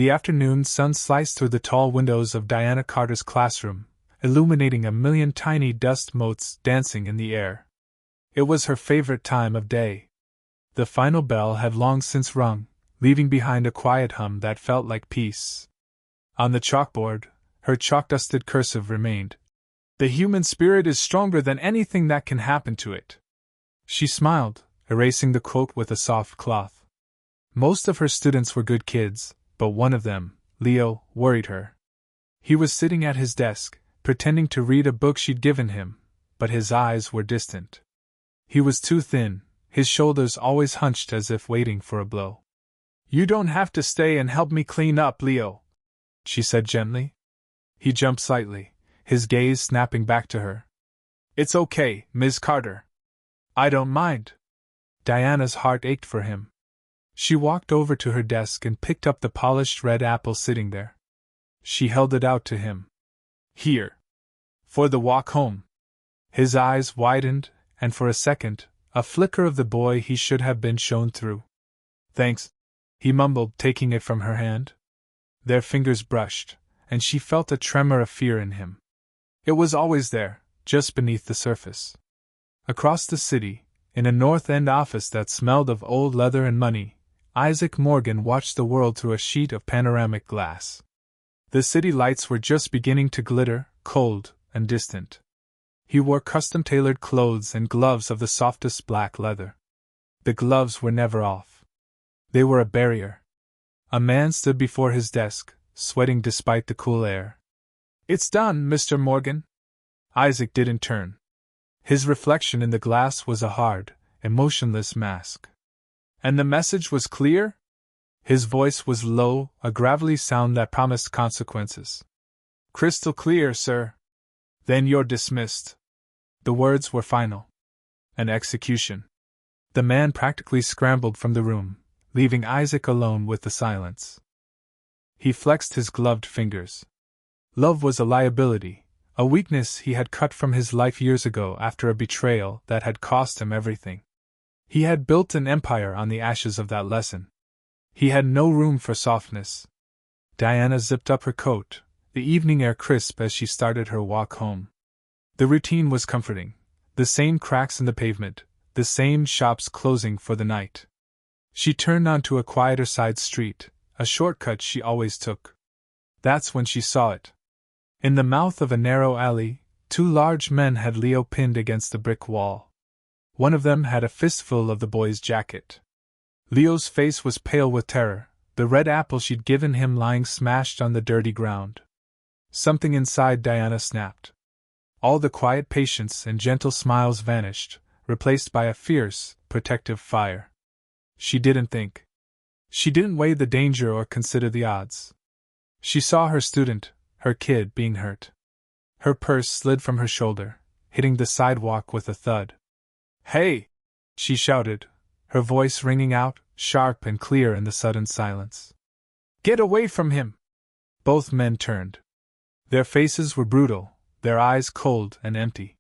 The afternoon sun sliced through the tall windows of Diana Carter's classroom, illuminating a million tiny dust motes dancing in the air. It was her favorite time of day. The final bell had long since rung, leaving behind a quiet hum that felt like peace. On the chalkboard, her chalk-dusted cursive remained. The human spirit is stronger than anything that can happen to it. She smiled, erasing the quote with a soft cloth. Most of her students were good kids, but one of them, Leo, worried her. He was sitting at his desk, pretending to read a book she'd given him, but his eyes were distant. He was too thin, his shoulders always hunched as if waiting for a blow. "You don't have to stay and help me clean up, Leo," she said gently. He jumped slightly, his gaze snapping back to her. "It's okay, Ms. Carter. I don't mind." Diana's heart ached for him. She walked over to her desk and picked up the polished red apple sitting there. She held it out to him. "Here. For the walk home." His eyes widened, and for a second, a flicker of the boy he should have been shone through. "Thanks," he mumbled, taking it from her hand. Their fingers brushed, and she felt a tremor of fear in him. It was always there, just beneath the surface. Across the city, in a North End office that smelled of old leather and money, Isaac Morgan watched the world through a sheet of panoramic glass. The city lights were just beginning to glitter, cold and distant. He wore custom-tailored clothes and gloves of the softest black leather. The gloves were never off. They were a barrier. A man stood before his desk, sweating despite the cool air. "It's done, Mr. Morgan." Isaac didn't turn. His reflection in the glass was a hard, emotionless mask. "And the message was clear?" His voice was low, a gravelly sound that promised consequences. "Crystal clear, sir." "Then you're dismissed." The words were final. An execution. The man practically scrambled from the room, leaving Isaac alone with the silence. He flexed his gloved fingers. Love was a liability, a weakness he had cut from his life years ago after a betrayal that had cost him everything. He had built an empire on the ashes of that lesson. He had no room for softness. Diana zipped up her coat, the evening air crisp as she started her walk home. The routine was comforting. The same cracks in the pavement, the same shops closing for the night. She turned onto a quieter side street, a shortcut she always took. That's when she saw it. In the mouth of a narrow alley, two large men had Leo pinned against the brick wall. One of them had a fistful of the boy's jacket. Leo's face was pale with terror, the red apple she'd given him lying smashed on the dirty ground. Something inside Diana snapped. All the quiet patience and gentle smiles vanished, replaced by a fierce, protective fire. She didn't think. She didn't weigh the danger or consider the odds. She saw her student, her kid, being hurt. Her purse slid from her shoulder, hitting the sidewalk with a thud. "Hey!" she shouted, her voice ringing out, sharp and clear in the sudden silence. "Get away from him!" Both men turned. Their faces were brutal, their eyes cold and empty.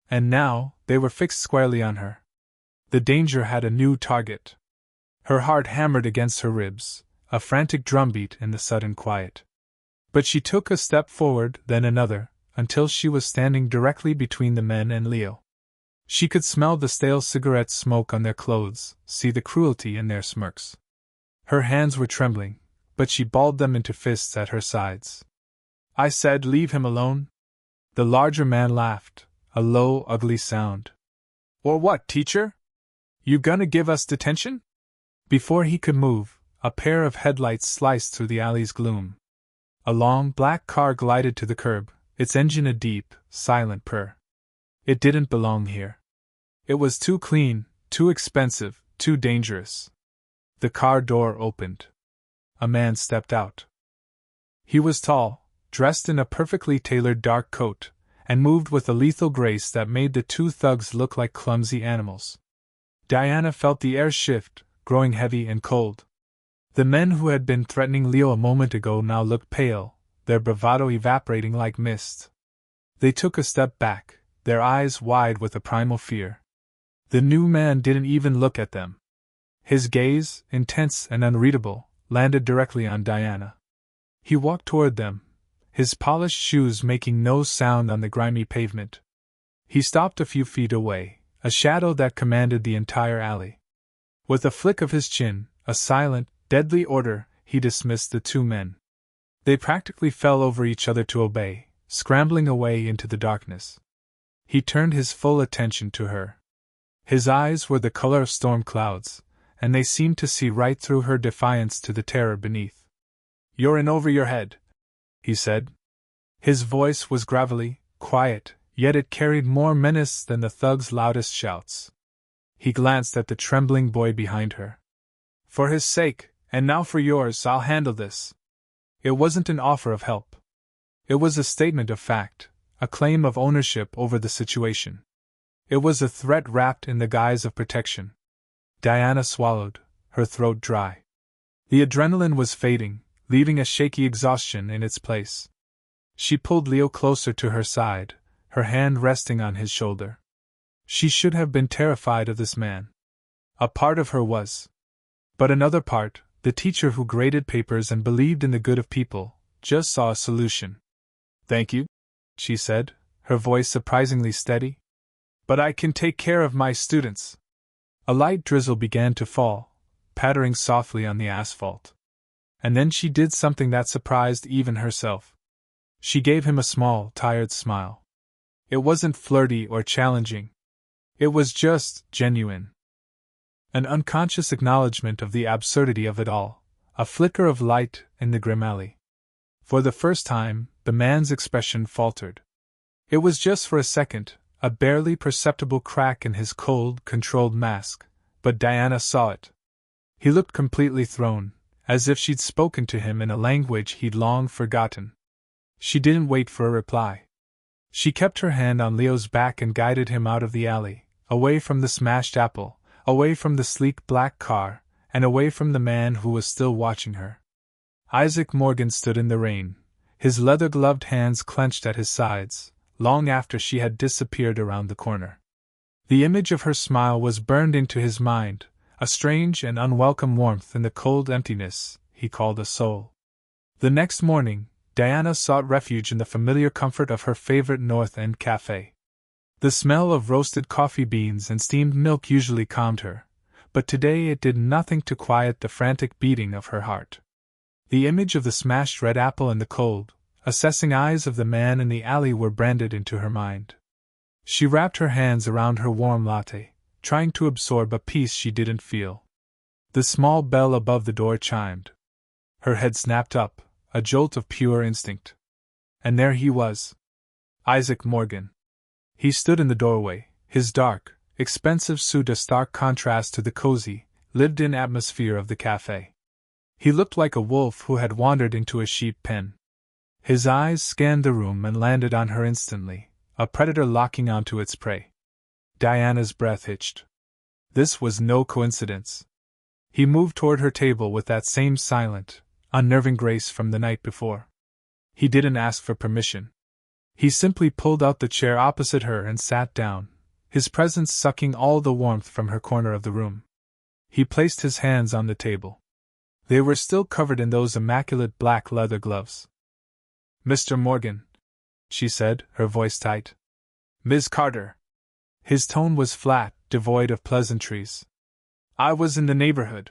And now, they were fixed squarely on her. The danger had a new target. Her heart hammered against her ribs, a frantic drumbeat in the sudden quiet. But she took a step forward, then another, until she was standing directly between the men and Leo. She could smell the stale cigarette smoke on their clothes, see the cruelty in their smirks. Her hands were trembling, but she balled them into fists at her sides. "I said leave him alone." The larger man laughed, a low, ugly sound. "Or what, teacher? You gonna give us detention?" Before he could move, a pair of headlights sliced through the alley's gloom. A long, black car glided to the curb, its engine a deep, silent purr. It didn't belong here. It was too clean, too expensive, too dangerous. The car door opened. A man stepped out. He was tall, dressed in a perfectly tailored dark coat, and moved with a lethal grace that made the two thugs look like clumsy animals. Diana felt the air shift, growing heavy and cold. The men who had been threatening Leo a moment ago now looked pale, their bravado evaporating like mist. They took a step back, their eyes wide with a primal fear. The new man didn't even look at them. His gaze, intense and unreadable, landed directly on Diana. He walked toward them, his polished shoes making no sound on the grimy pavement. He stopped a few feet away, a shadow that commanded the entire alley. With a flick of his chin, a silent, deadly order, he dismissed the two men. They practically fell over each other to obey, scrambling away into the darkness. He turned his full attention to her. His eyes were the color of storm clouds, and they seemed to see right through her defiance to the terror beneath. "You're in over your head," he said. His voice was gravelly, quiet, yet it carried more menace than the thug's loudest shouts. He glanced at the trembling boy behind her. "For his sake, and now for yours, I'll handle this." It wasn't an offer of help. It was a statement of fact, a claim of ownership over the situation. It was a threat wrapped in the guise of protection. Diana swallowed, her throat dry. The adrenaline was fading, leaving a shaky exhaustion in its place. She pulled Leo closer to her side, her hand resting on his shoulder. She should have been terrified of this man. A part of her was. But another part, the teacher who graded papers and believed in the good of people, just saw a solution. "Thank you," she said, her voice surprisingly steady. "But I can take care of my students." A light drizzle began to fall, pattering softly on the asphalt. And then she did something that surprised even herself. She gave him a small, tired smile. It wasn't flirty or challenging. It was just genuine. An unconscious acknowledgement of the absurdity of it all, a flicker of light in the grim alley. For the first time, the man's expression faltered. It was just for a second, a barely perceptible crack in his cold, controlled mask, but Diana saw it. He looked completely thrown, as if she'd spoken to him in a language he'd long forgotten. She didn't wait for a reply. She kept her hand on Leo's back and guided him out of the alley, away from the smashed apple, away from the sleek black car, and away from the man who was still watching her. Isaac Morgan stood in the rain, his leather-gloved hands clenched at his sides, long after she had disappeared around the corner. The image of her smile was burned into his mind, a strange and unwelcome warmth in the cold emptiness he called a soul. The next morning, Diana sought refuge in the familiar comfort of her favorite North End cafe. The smell of roasted coffee beans and steamed milk usually calmed her, but today it did nothing to quiet the frantic beating of her heart. The image of the smashed red apple and the cold, assessing eyes of the man in the alley were branded into her mind. She wrapped her hands around her warm latte, trying to absorb a peace she didn't feel. The small bell above the door chimed. Her head snapped up, a jolt of pure instinct. And there he was. Isaac Morgan. He stood in the doorway, his dark, expensive suit a stark contrast to the cozy, lived-in atmosphere of the cafe. He looked like a wolf who had wandered into a sheep pen. His eyes scanned the room and landed on her instantly, a predator locking onto its prey. Diana's breath hitched. This was no coincidence. He moved toward her table with that same silent, unnerving grace from the night before. He didn't ask for permission. He simply pulled out the chair opposite her and sat down, his presence sucking all the warmth from her corner of the room. He placed his hands on the table. They were still covered in those immaculate black leather gloves. "Mr. Morgan," she said, her voice tight. "Ms. Carter." His tone was flat, devoid of pleasantries. "I was in the neighborhood."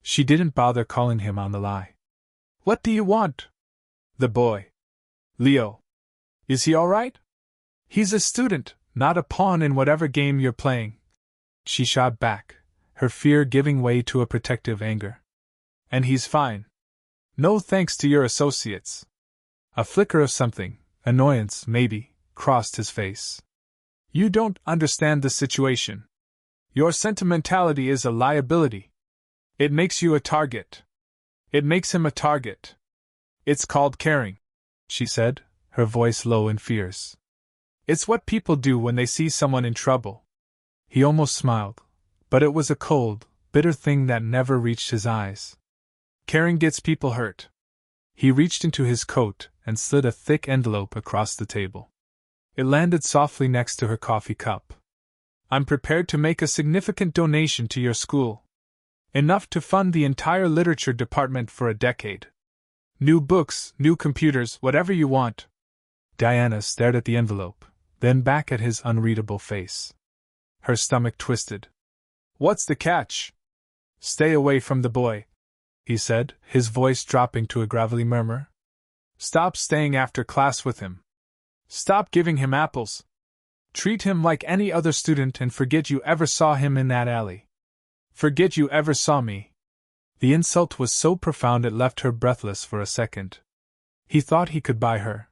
She didn't bother calling him on the lie. "What do you want?" "The boy. Leo. Is he all right?" "He's a student, not a pawn in whatever game you're playing." She shot back, her fear giving way to a protective anger. "And he's fine. No thanks to your associates." A flicker of something, annoyance, maybe, crossed his face. "You don't understand the situation. Your sentimentality is a liability. It makes you a target. It makes him a target. It's called caring," she said, her voice low and fierce. "It's what people do when they see someone in trouble." He almost smiled, but it was a cold, bitter thing that never reached his eyes. "Caring gets people hurt." He reached into his coat and slid a thick envelope across the table. It landed softly next to her coffee cup. "I'm prepared to make a significant donation to your school." Enough to fund the entire literature department for a decade. New books, new computers, whatever you want. Diana stared at the envelope, then back at his unreadable face. Her stomach twisted. What's the catch? Stay away from the boy, he said, his voice dropping to a gravelly murmur. Stop staying after class with him. Stop giving him apples. Treat him like any other student and forget you ever saw him in that alley. Forget you ever saw me. The insult was so profound it left her breathless for a second. He thought he could buy her.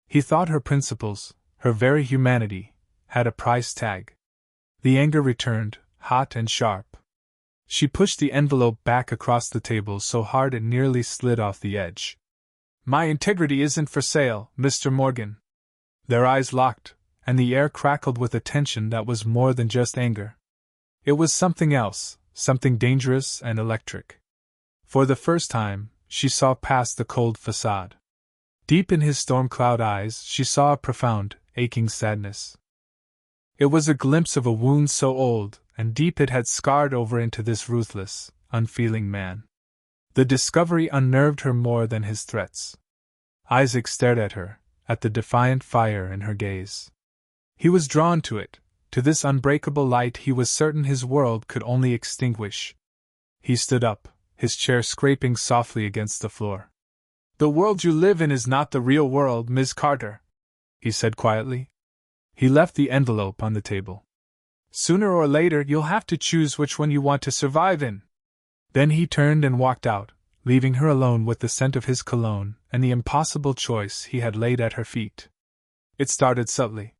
He thought her principles, her very humanity, had a price tag. The anger returned, hot and sharp. She pushed the envelope back across the table so hard it nearly slid off the edge. My integrity isn't for sale, Mr. Morgan. Their eyes locked, and the air crackled with a tension that was more than just anger. It was something else, something dangerous and electric. For the first time, she saw past the cold facade. Deep in his storm cloud eyes, she saw a profound, aching sadness. It was a glimpse of a wound so old and deep it had scarred over into this ruthless, unfeeling man. The discovery unnerved her more than his threats. Isaac stared at her, at the defiant fire in her gaze. He was drawn to it, to this unbreakable light he was certain his world could only extinguish. He stood up, his chair scraping softly against the floor. The world you live in is not the real world, Miss Carter, he said quietly. He left the envelope on the table. Sooner or later you'll have to choose which one you want to survive in. Then he turned and walked out, leaving her alone with the scent of his cologne and the impossible choice he had laid at her feet. It started subtly.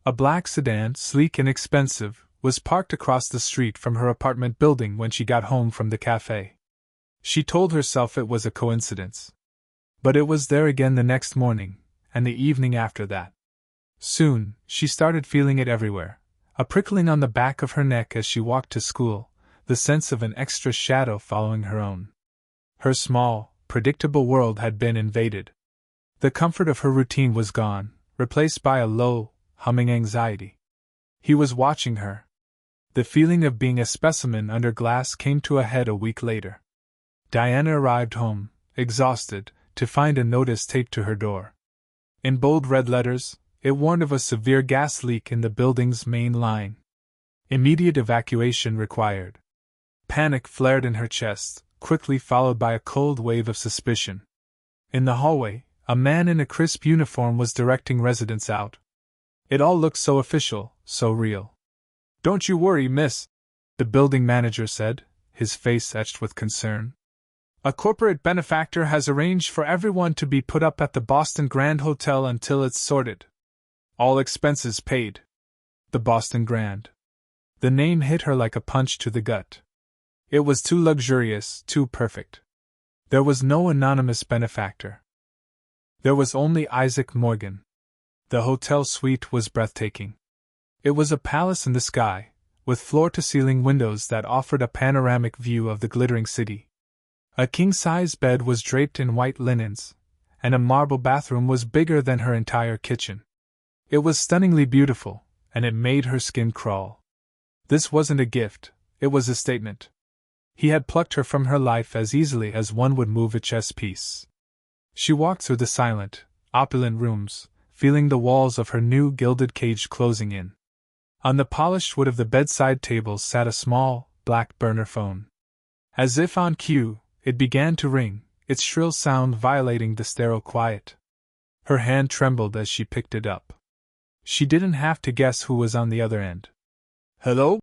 A black sedan, sleek and expensive, was parked across the street from her apartment building when she got home from the cafe. She told herself it was a coincidence. But it was there again the next morning, and the evening after that. Soon, she started feeling it everywhere, a prickling on the back of her neck as she walked to school, the sense of an extra shadow following her own. Her small, predictable world had been invaded. The comfort of her routine was gone, replaced by a low, humming anxiety. He was watching her. The feeling of being a specimen under glass came to a head a week later. Diana arrived home, exhausted, to find a notice taped to her door. In bold red letters, it warned of a severe gas leak in the building's main line. Immediate evacuation required. Panic flared in her chest, quickly followed by a cold wave of suspicion. In the hallway, a man in a crisp uniform was directing residents out. It all looked so official, so real. Don't you worry, miss, the building manager said, his face etched with concern. A corporate benefactor has arranged for everyone to be put up at the Boston Grand Hotel until it's sorted. All expenses paid. The Boston Grand. The name hit her like a punch to the gut. It was too luxurious, too perfect. There was no anonymous benefactor. There was only Isaac Morgan. The hotel suite was breathtaking. It was a palace in the sky, with floor-to-ceiling windows that offered a panoramic view of the glittering city. A king-size bed was draped in white linens, and a marble bathroom was bigger than her entire kitchen. It was stunningly beautiful, and it made her skin crawl. This wasn't a gift, it was a statement. He had plucked her from her life as easily as one would move a chess piece. She walked through the silent, opulent rooms, feeling the walls of her new gilded cage closing in. On the polished wood of the bedside table sat a small, black burner phone. As if on cue, it began to ring, its shrill sound violating the sterile quiet. Her hand trembled as she picked it up. She didn't have to guess who was on the other end. Hello?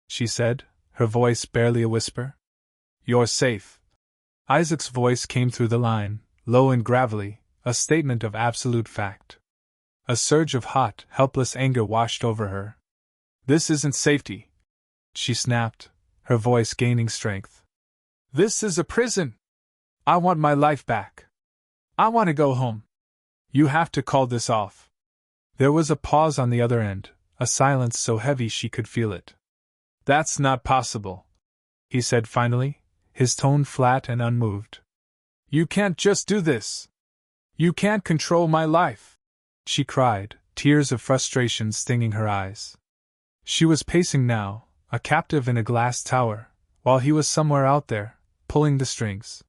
She said, her voice barely a whisper. You're safe. Isaac's voice came through the line, low and gravelly, a statement of absolute fact. A surge of hot, helpless anger washed over her. This isn't safety, she snapped, her voice gaining strength. This is a prison. I want my life back. I want to go home. You have to call this off. There was a pause on the other end, a silence so heavy she could feel it. That's not possible, he said finally, his tone flat and unmoved. You can't just do this. You can't control my life, she cried, tears of frustration stinging her eyes. She was pacing now, a captive in a glass tower, while he was somewhere out there, pulling the strings.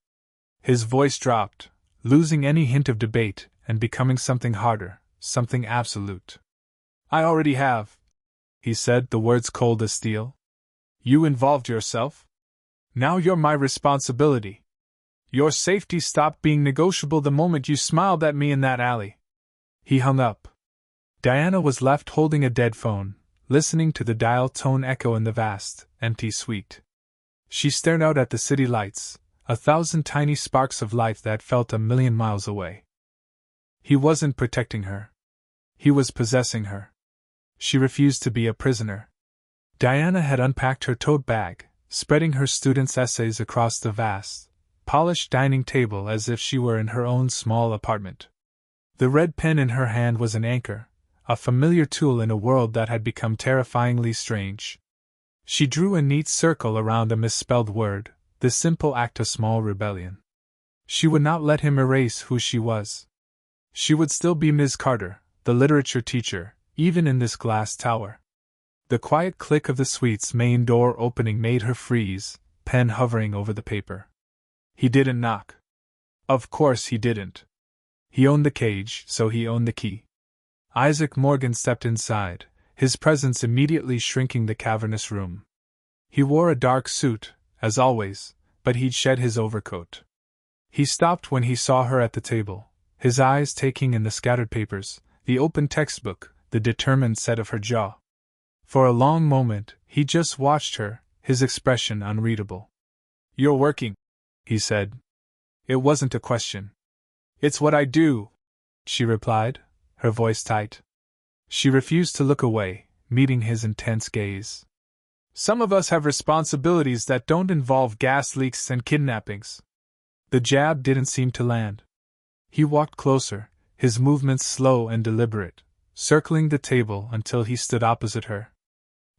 His voice dropped, losing any hint of debate and becoming something harder, something absolute. I already have, he said, the words cold as steel. You involved yourself? Now you're my responsibility. Your safety stopped being negotiable the moment you smiled at me in that alley. He hung up. Diana was left holding a dead phone, listening to the dial tone echo in the vast, empty suite. She stared out at the city lights, 1,000 tiny sparks of light that felt 1,000,000 miles away. He wasn't protecting her. He was possessing her. She refused to be a prisoner. Diana had unpacked her tote bag, spreading her students' essays across the vast, polished dining table as if she were in her own small apartment. The red pen in her hand was an anchor, a familiar tool in a world that had become terrifyingly strange. She drew a neat circle around a misspelled word, the simple act of small rebellion. She would not let him erase who she was. She would still be Ms. Carter, the literature teacher, even in this glass tower. The quiet click of the suite's main door opening made her freeze, pen hovering over the paper. He didn't knock. Of course he didn't. He owned the cage, so he owned the key. Isaac Morgan stepped inside, his presence immediately shrinking the cavernous room. He wore a dark suit, as always, but he'd shed his overcoat. He stopped when he saw her at the table, his eyes taking in the scattered papers, the open textbook, the determined set of her jaw. For a long moment, he just watched her, his expression unreadable. You're working, he said. It wasn't a question. It's what I do, she replied, her voice tight. She refused to look away, meeting his intense gaze. Some of us have responsibilities that don't involve gas leaks and kidnappings. The jab didn't seem to land. He walked closer, his movements slow and deliberate, circling the table until he stood opposite her.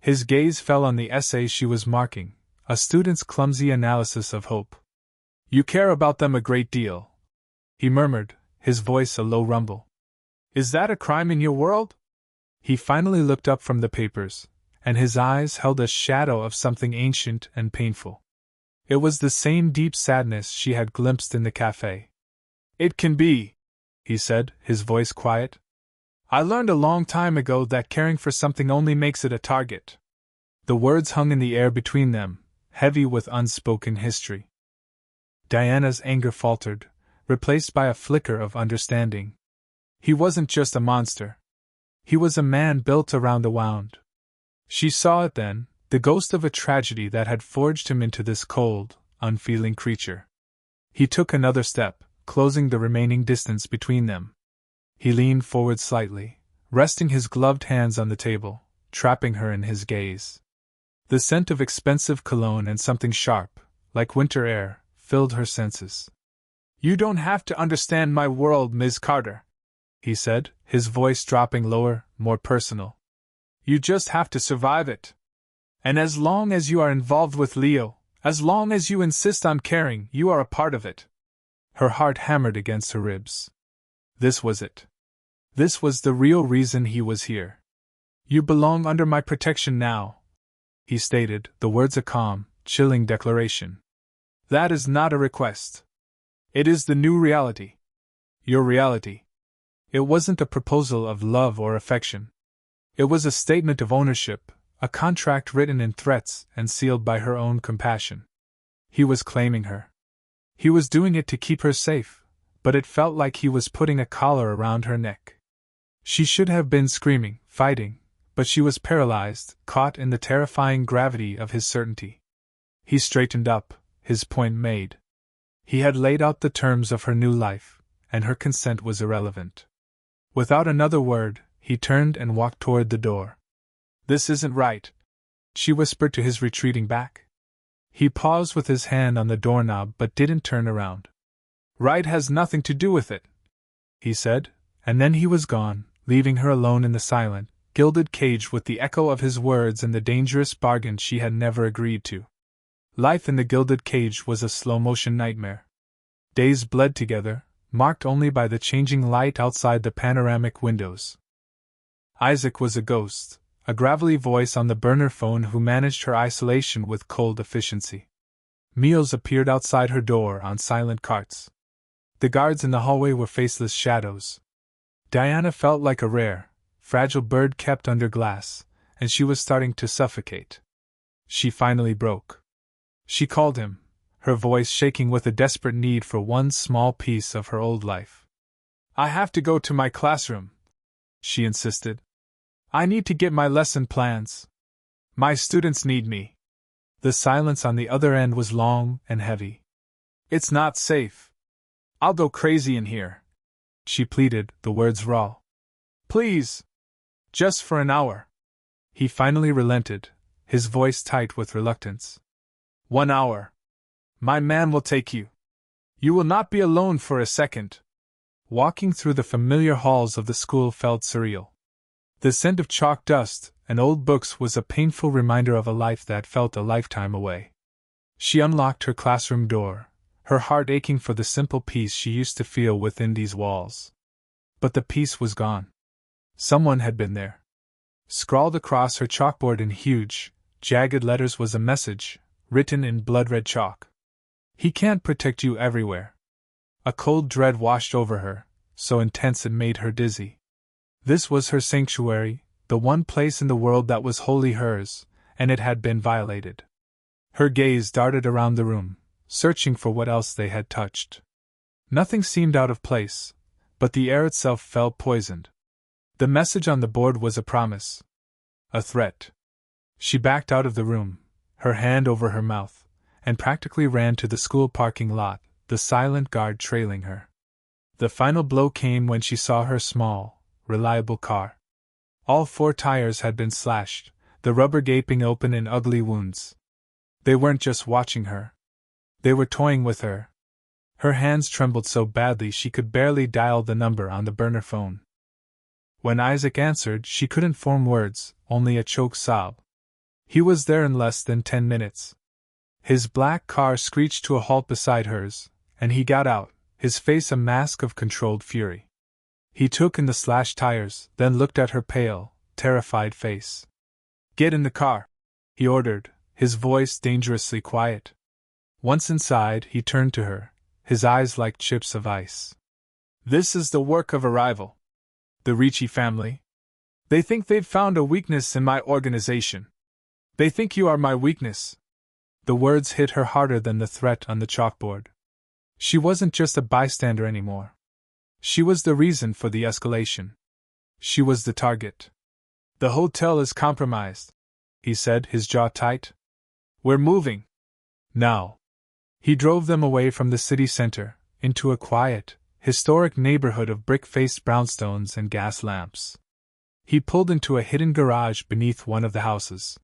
His gaze fell on the essay she was marking, a student's clumsy analysis of hope. You care about them a great deal, he murmured, his voice a low rumble. Is that a crime in your world? He finally looked up from the papers, and his eyes held a shadow of something ancient and painful. It was the same deep sadness she had glimpsed in the cafe. It can be, he said, his voice quiet. I learned a long time ago that caring for something only makes it a target. The words hung in the air between them, heavy with unspoken history. Diana's anger faltered, replaced by a flicker of understanding. He wasn't just a monster. He was a man built around a wound. She saw it then, the ghost of a tragedy that had forged him into this cold, unfeeling creature. He took another step, closing the remaining distance between them. He leaned forward slightly, resting his gloved hands on the table, trapping her in his gaze. The scent of expensive cologne and something sharp, like winter air, filled her senses. You don't have to understand my world, Ms. Carter, he said, his voice dropping lower, more personal. You just have to survive it. And as long as you are involved with Leo, as long as you insist on caring, you are a part of it. Her heart hammered against her ribs. This was it. This was the real reason he was here. You belong under my protection now, he stated, the words a calm, chilling declaration. That is not a request. It is the new reality. Your reality. It wasn't a proposal of love or affection. It was a statement of ownership, a contract written in threats and sealed by her own compassion. He was claiming her. He was doing it to keep her safe, but it felt like he was putting a collar around her neck. She should have been screaming, fighting, but she was paralyzed, caught in the terrifying gravity of his certainty. He straightened up, his point made. He had laid out the terms of her new life, and her consent was irrelevant. Without another word, he turned and walked toward the door. This isn't right, she whispered to his retreating back. He paused with his hand on the doorknob but didn't turn around. Right has nothing to do with it, he said, and then he was gone, leaving her alone in the silent, gilded cage with the echo of his words and the dangerous bargain she had never agreed to. Life in the gilded cage was a slow-motion nightmare. Days bled together, marked only by the changing light outside the panoramic windows. Isaac was a ghost, a gravelly voice on the burner phone who managed her isolation with cold efficiency. Meals appeared outside her door on silent carts. The guards in the hallway were faceless shadows. Diana felt like a rare, fragile bird kept under glass, and she was starting to suffocate. She finally broke. She called him, her voice shaking with a desperate need for one small piece of her old life. "I have to go to my classroom," she insisted. "I need to get my lesson plans. My students need me." The silence on the other end was long and heavy. "It's not safe. I'll go crazy in here," she pleaded, the words raw. "Please. Just for an hour." He finally relented, his voice tight with reluctance. "1 hour. My man will take you. You will not be alone for a second." Walking through the familiar halls of the school felt surreal. The scent of chalk dust and old books was a painful reminder of a life that felt a lifetime away. She unlocked her classroom door, her heart aching for the simple peace she used to feel within these walls. But the peace was gone. Someone had been there. Scrawled across her chalkboard in huge, jagged letters was a message, written in blood-red chalk. "He can't protect you everywhere." A cold dread washed over her, so intense it made her dizzy. This was her sanctuary, the one place in the world that was wholly hers, and it had been violated. Her gaze darted around the room, searching for what else they had touched. Nothing seemed out of place, but the air itself felt poisoned. The message on the board was a promise. A threat. She backed out of the room, her hand over her mouth, and practically ran to the school parking lot, the silent guard trailing her. The final blow came when she saw her small, reliable car. All 4 tires had been slashed, the rubber gaping open in ugly wounds. They weren't just watching her. They were toying with her. Her hands trembled so badly she could barely dial the number on the burner phone. When Isaac answered, she couldn't form words, only a choked sob. He was there in less than 10 minutes. His black car screeched to a halt beside hers, and he got out, his face a mask of controlled fury. He took in the slashed tires, then looked at her pale, terrified face. "Get in the car," he ordered, his voice dangerously quiet. Once inside, he turned to her, his eyes like chips of ice. "This is the work of a rival. The Ricci family. They think they've found a weakness in my organization. They think you are my weakness." The words hit her harder than the threat on the chalkboard. She wasn't just a bystander anymore. She was the reason for the escalation. She was the target. "The hotel is compromised," he said, his jaw tight. "We're moving. Now." He drove them away from the city center, into a quiet, historic neighborhood of brick-faced brownstones and gas lamps. He pulled into a hidden garage beneath one of the houses.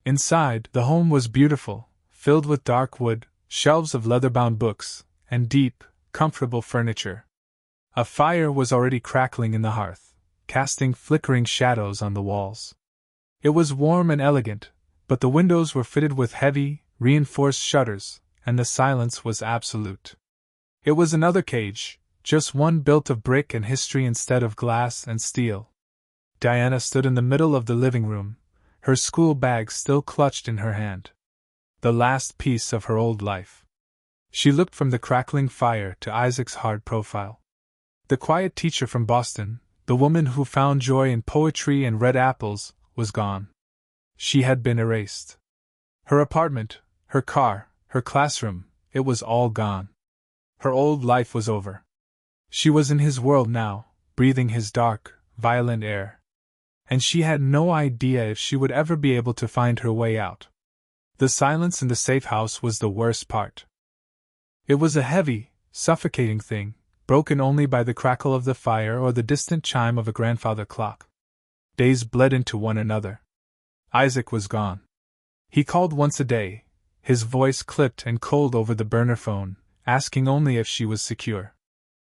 Inside, the home was beautiful, filled with dark wood, shelves of leather-bound books, and deep, comfortable furniture. A fire was already crackling in the hearth, casting flickering shadows on the walls. It was warm and elegant, but the windows were fitted with heavy, reinforced shutters, and the silence was absolute. It was another cage, just one built of brick and history instead of glass and steel. Diana stood in the middle of the living room, her school bag still clutched in her hand. The last piece of her old life. She looked from the crackling fire to Isaac's hard profile. The quiet teacher from Boston, the woman who found joy in poetry and red apples, was gone. She had been erased. Her apartment, her car, her classroom, it was all gone. Her old life was over. She was in his world now, breathing his dark, violent air. And she had no idea if she would ever be able to find her way out. The silence in the safe house was the worst part. It was a heavy, suffocating thing, broken only by the crackle of the fire or the distant chime of a grandfather clock. Days bled into one another. Isaac was gone. He called once a day, his voice clipped and cold over the burner phone, asking only if she was secure.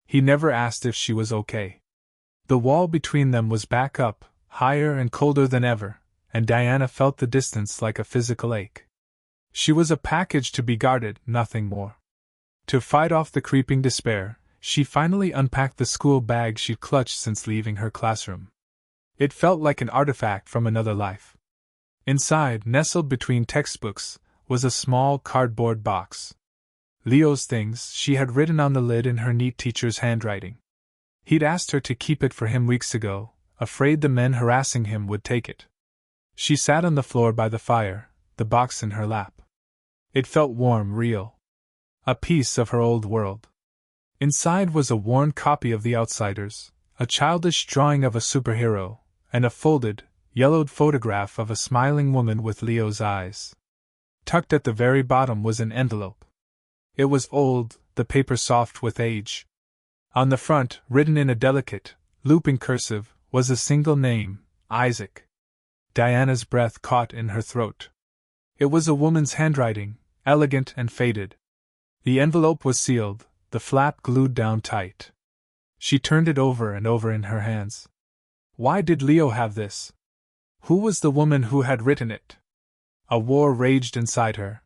He never asked if she was okay. The wall between them was back up, higher and colder than ever, and Diana felt the distance like a physical ache. She was a package to be guarded, nothing more. To fight off the creeping despair, she finally unpacked the school bag she'd clutched since leaving her classroom. It felt like an artifact from another life. Inside, nestled between textbooks, was a small cardboard box. Leo's things, she had written on the lid in her neat teacher's handwriting. He'd asked her to keep it for him weeks ago, afraid the men harassing him would take it. She sat on the floor by the fire, the box in her lap. It felt warm, real. A piece of her old world. Inside was a worn copy of The Outsiders, a childish drawing of a superhero, and a folded, yellowed photograph of a smiling woman with Leo's eyes. Tucked at the very bottom was an envelope. It was old, the paper soft with age. On the front, written in a delicate, looping cursive, was a single name, Isaac. Diana's breath caught in her throat. It was a woman's handwriting, elegant and faded. The envelope was sealed, the flap glued down tight. She turned it over and over in her hands. Why did Leo have this? Who was the woman who had written it? A war raged inside her.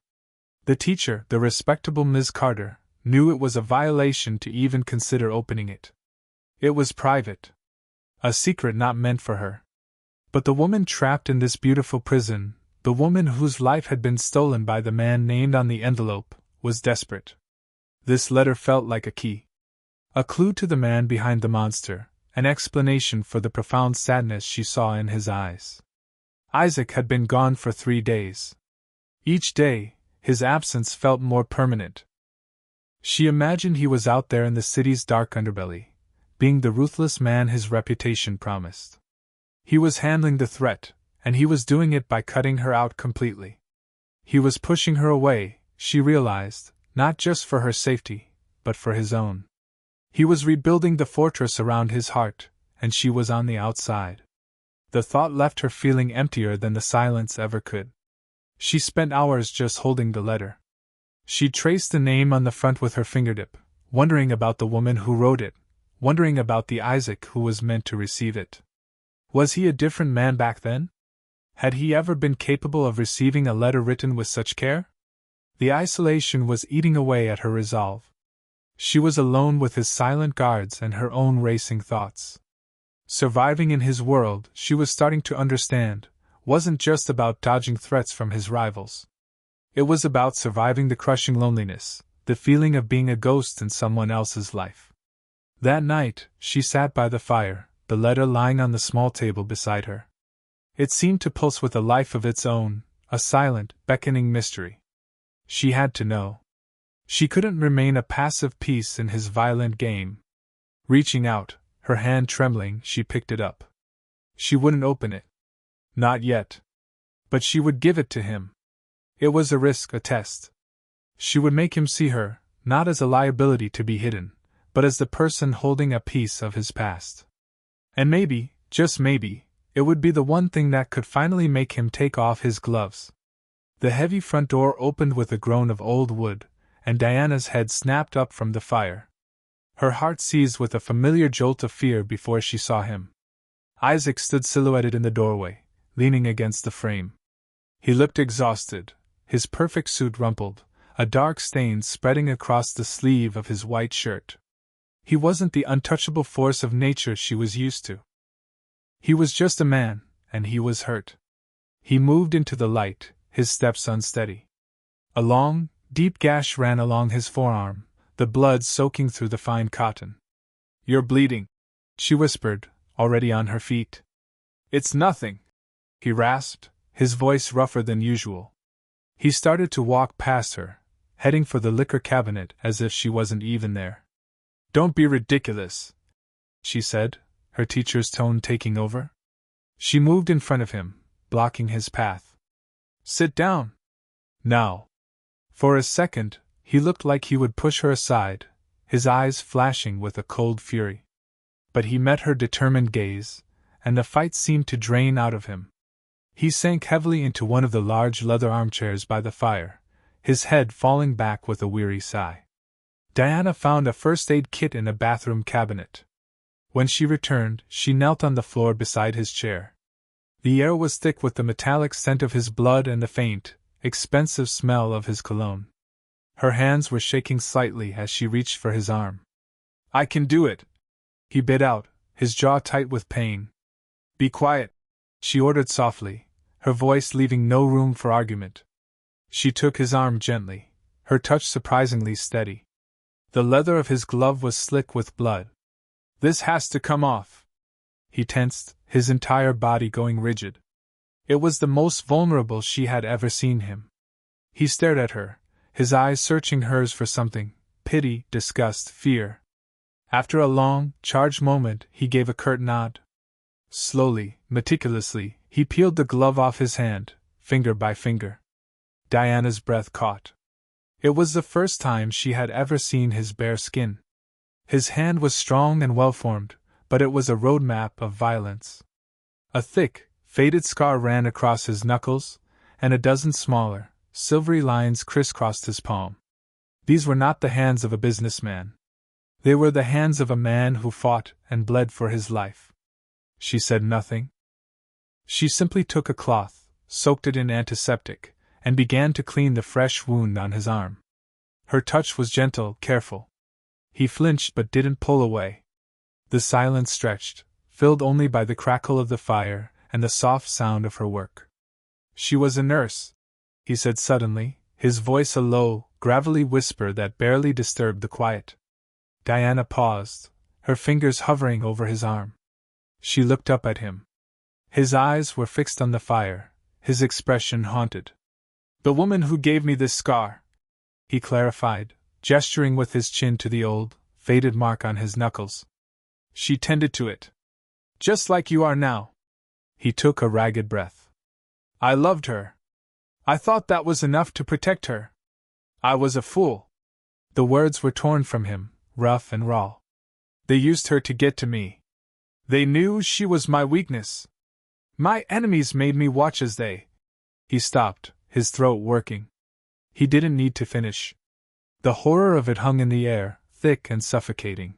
The teacher, the respectable Miss Carter, knew it was a violation to even consider opening it. It was private. A secret not meant for her. But the woman trapped in this beautiful prison, the woman whose life had been stolen by the man named on the envelope, was desperate. This letter felt like a key. A clue to the man behind the monster, an explanation for the profound sadness she saw in his eyes. Isaac had been gone for 3 days. Each day, his absence felt more permanent. She imagined he was out there in the city's dark underbelly, being the ruthless man his reputation promised. He was handling the threat, and he was doing it by cutting her out completely. He was pushing her away, she realized, not just for her safety, but for his own. He was rebuilding the fortress around his heart, and she was on the outside. The thought left her feeling emptier than the silence ever could. She spent hours just holding the letter. She traced the name on the front with her fingertip, wondering about the woman who wrote it, wondering about the Isaac who was meant to receive it. Was he a different man back then? Had he ever been capable of receiving a letter written with such care? The isolation was eating away at her resolve. She was alone with his silent guards and her own racing thoughts. Surviving in his world, she was starting to understand, wasn't just about dodging threats from his rivals. It was about surviving the crushing loneliness, the feeling of being a ghost in someone else's life. That night, she sat by the fire, the letter lying on the small table beside her. It seemed to pulse with a life of its own, a silent, beckoning mystery. She had to know. She couldn't remain a passive piece in his violent game. Reaching out, her hand trembling, she picked it up. She wouldn't open it. Not yet. But she would give it to him. It was a risk, a test. She would make him see her, not as a liability to be hidden, but as the person holding a piece of his past. And maybe, just maybe, it would be the one thing that could finally make him take off his gloves. The heavy front door opened with a groan of old wood, and Diana's head snapped up from the fire. Her heart seized with a familiar jolt of fear before she saw him. Isaac stood silhouetted in the doorway, leaning against the frame. He looked exhausted, his perfect suit rumpled, a dark stain spreading across the sleeve of his white shirt. He wasn't the untouchable force of nature she was used to. He was just a man, and he was hurt. He moved into the light, his steps unsteady. A long, deep gash ran along his forearm, the blood soaking through the fine cotton. "You're bleeding," she whispered, already on her feet. "It's nothing," he rasped, his voice rougher than usual. He started to walk past her, heading for the liquor cabinet as if she wasn't even there. "Don't be ridiculous," she said, her teacher's tone taking over. She moved in front of him, blocking his path. "Sit down. Now." For a second, he looked like he would push her aside, his eyes flashing with a cold fury. But he met her determined gaze, and the fight seemed to drain out of him. He sank heavily into one of the large leather armchairs by the fire, his head falling back with a weary sigh. Diana found a first aid kit in a bathroom cabinet. When she returned, she knelt on the floor beside his chair. The air was thick with the metallic scent of his blood and the faint, expensive smell of his cologne. Her hands were shaking slightly as she reached for his arm. "I can do it," he bit out, his jaw tight with pain. Be quiet, she ordered softly, her voice leaving no room for argument. She took his arm gently, her touch surprisingly steady. The leather of his glove was slick with blood. This has to come off. He tensed, his entire body going rigid. It was the most vulnerable she had ever seen him. He stared at her, his eyes searching hers for something: pity, disgust, fear. After a long, charged moment, he gave a curt nod. Slowly, meticulously, he peeled the glove off his hand, finger by finger. Diana's breath caught. It was the first time she had ever seen his bare skin. His hand was strong and well-formed, but it was a roadmap of violence. A thick, faded scar ran across his knuckles, and a dozen smaller, silvery lines crisscrossed his palm. These were not the hands of a businessman. They were the hands of a man who fought and bled for his life. She said nothing. She simply took a cloth, soaked it in antiseptic, and began to clean the fresh wound on his arm. Her touch was gentle, careful. He flinched but didn't pull away. The silence stretched, filled only by the crackle of the fire and the soft sound of her work. She was a nurse, he said suddenly, his voice a low, gravelly whisper that barely disturbed the quiet. Diana paused, her fingers hovering over his arm. She looked up at him. His eyes were fixed on the fire, his expression haunted. The woman who gave me this scar, he clarified, gesturing with his chin to the old, faded mark on his knuckles. She tended to it. Just like you are now. He took a ragged breath. I loved her. I thought that was enough to protect her. I was a fool. The words were torn from him, rough and raw. They used her to get to me. They knew she was my weakness. My enemies made me watch as they. He stopped, his throat working. He didn't need to finish. The horror of it hung in the air, thick and suffocating.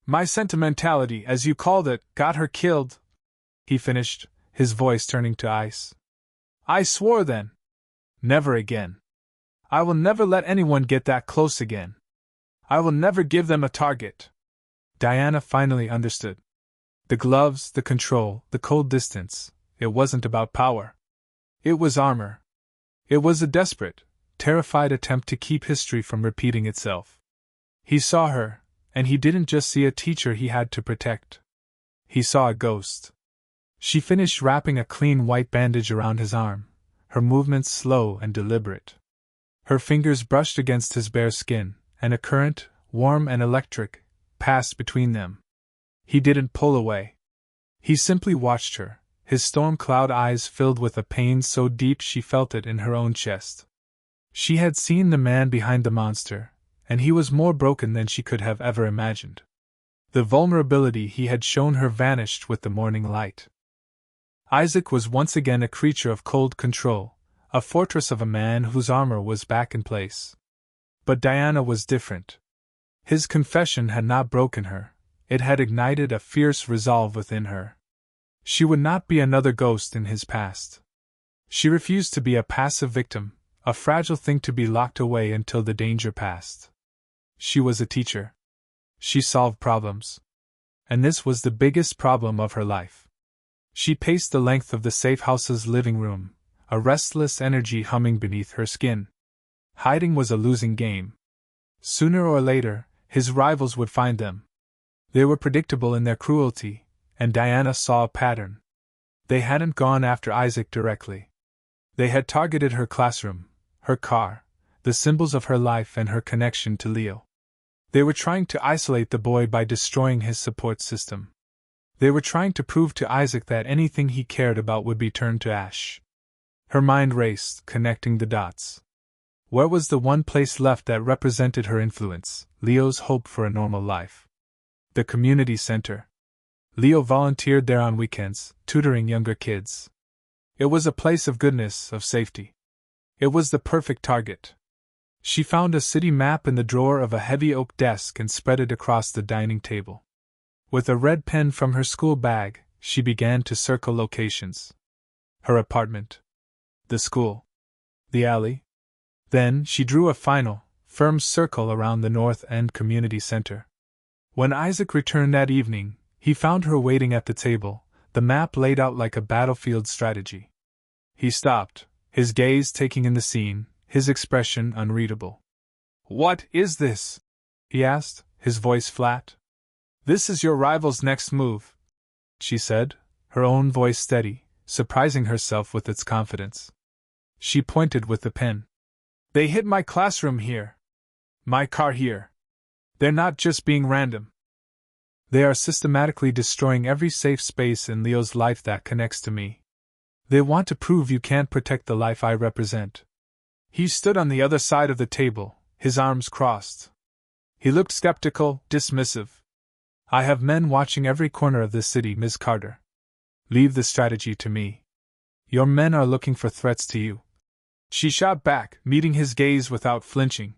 My sentimentality, as you called it, got her killed, he finished, his voice turning to ice. I swore then. Never again. I will never let anyone get that close again. I will never give them a target. Diana finally understood. The gloves, the control, the cold distance, it wasn't about power. It was armor. It was a desperate, terrified attempt to keep history from repeating itself. He saw her, and he didn't just see a teacher he had to protect. He saw a ghost. She finished wrapping a clean white bandage around his arm, her movements slow and deliberate. Her fingers brushed against his bare skin, and a current, warm and electric, passed between them. He didn't pull away. He simply watched her, his storm cloud eyes filled with a pain so deep she felt it in her own chest. She had seen the man behind the monster, and he was more broken than she could have ever imagined. The vulnerability he had shown her vanished with the morning light. Isaac was once again a creature of cold control, a fortress of a man whose armor was back in place. But Diana was different. His confession had not broken her, it had ignited a fierce resolve within her. She would not be another ghost in his past. She refused to be a passive victim, a fragile thing to be locked away until the danger passed. She was a teacher. She solved problems. And this was the biggest problem of her life. She paced the length of the safe house's living room, a restless energy humming beneath her skin. Hiding was a losing game. Sooner or later, his rivals would find them. They were predictable in their cruelty, and Diana saw a pattern. They hadn't gone after Isaac directly. They had targeted her classroom, her car, the symbols of her life and her connection to Leo. They were trying to isolate the boy by destroying his support system. They were trying to prove to Isaac that anything he cared about would be turned to ash. Her mind raced, connecting the dots. Where was the one place left that represented her influence, Leo's hope for a normal life? The community center. Leo volunteered there on weekends, tutoring younger kids. It was a place of goodness, of safety. It was the perfect target. She found a city map in the drawer of a heavy oak desk and spread it across the dining table. With a red pen from her school bag, she began to circle locations. Her apartment. The school. The alley. Then she drew a final, firm circle around the North End Community Center. When Isaac returned that evening, he found her waiting at the table, the map laid out like a battlefield strategy. He stopped, his gaze taking in the scene, his expression unreadable. "What is this?" he asked, his voice flat. "This is your rival's next move," she said, her own voice steady, surprising herself with its confidence. She pointed with the pen. "They hit my classroom here. My car here. They're not just being random. They are systematically destroying every safe space in Leo's life that connects to me. They want to prove you can't protect the life I represent." He stood on the other side of the table, his arms crossed. He looked skeptical, dismissive. "I have men watching every corner of this city, Ms. Carter. Leave the strategy to me. Your men are looking for threats to you." She shot back, meeting his gaze without flinching.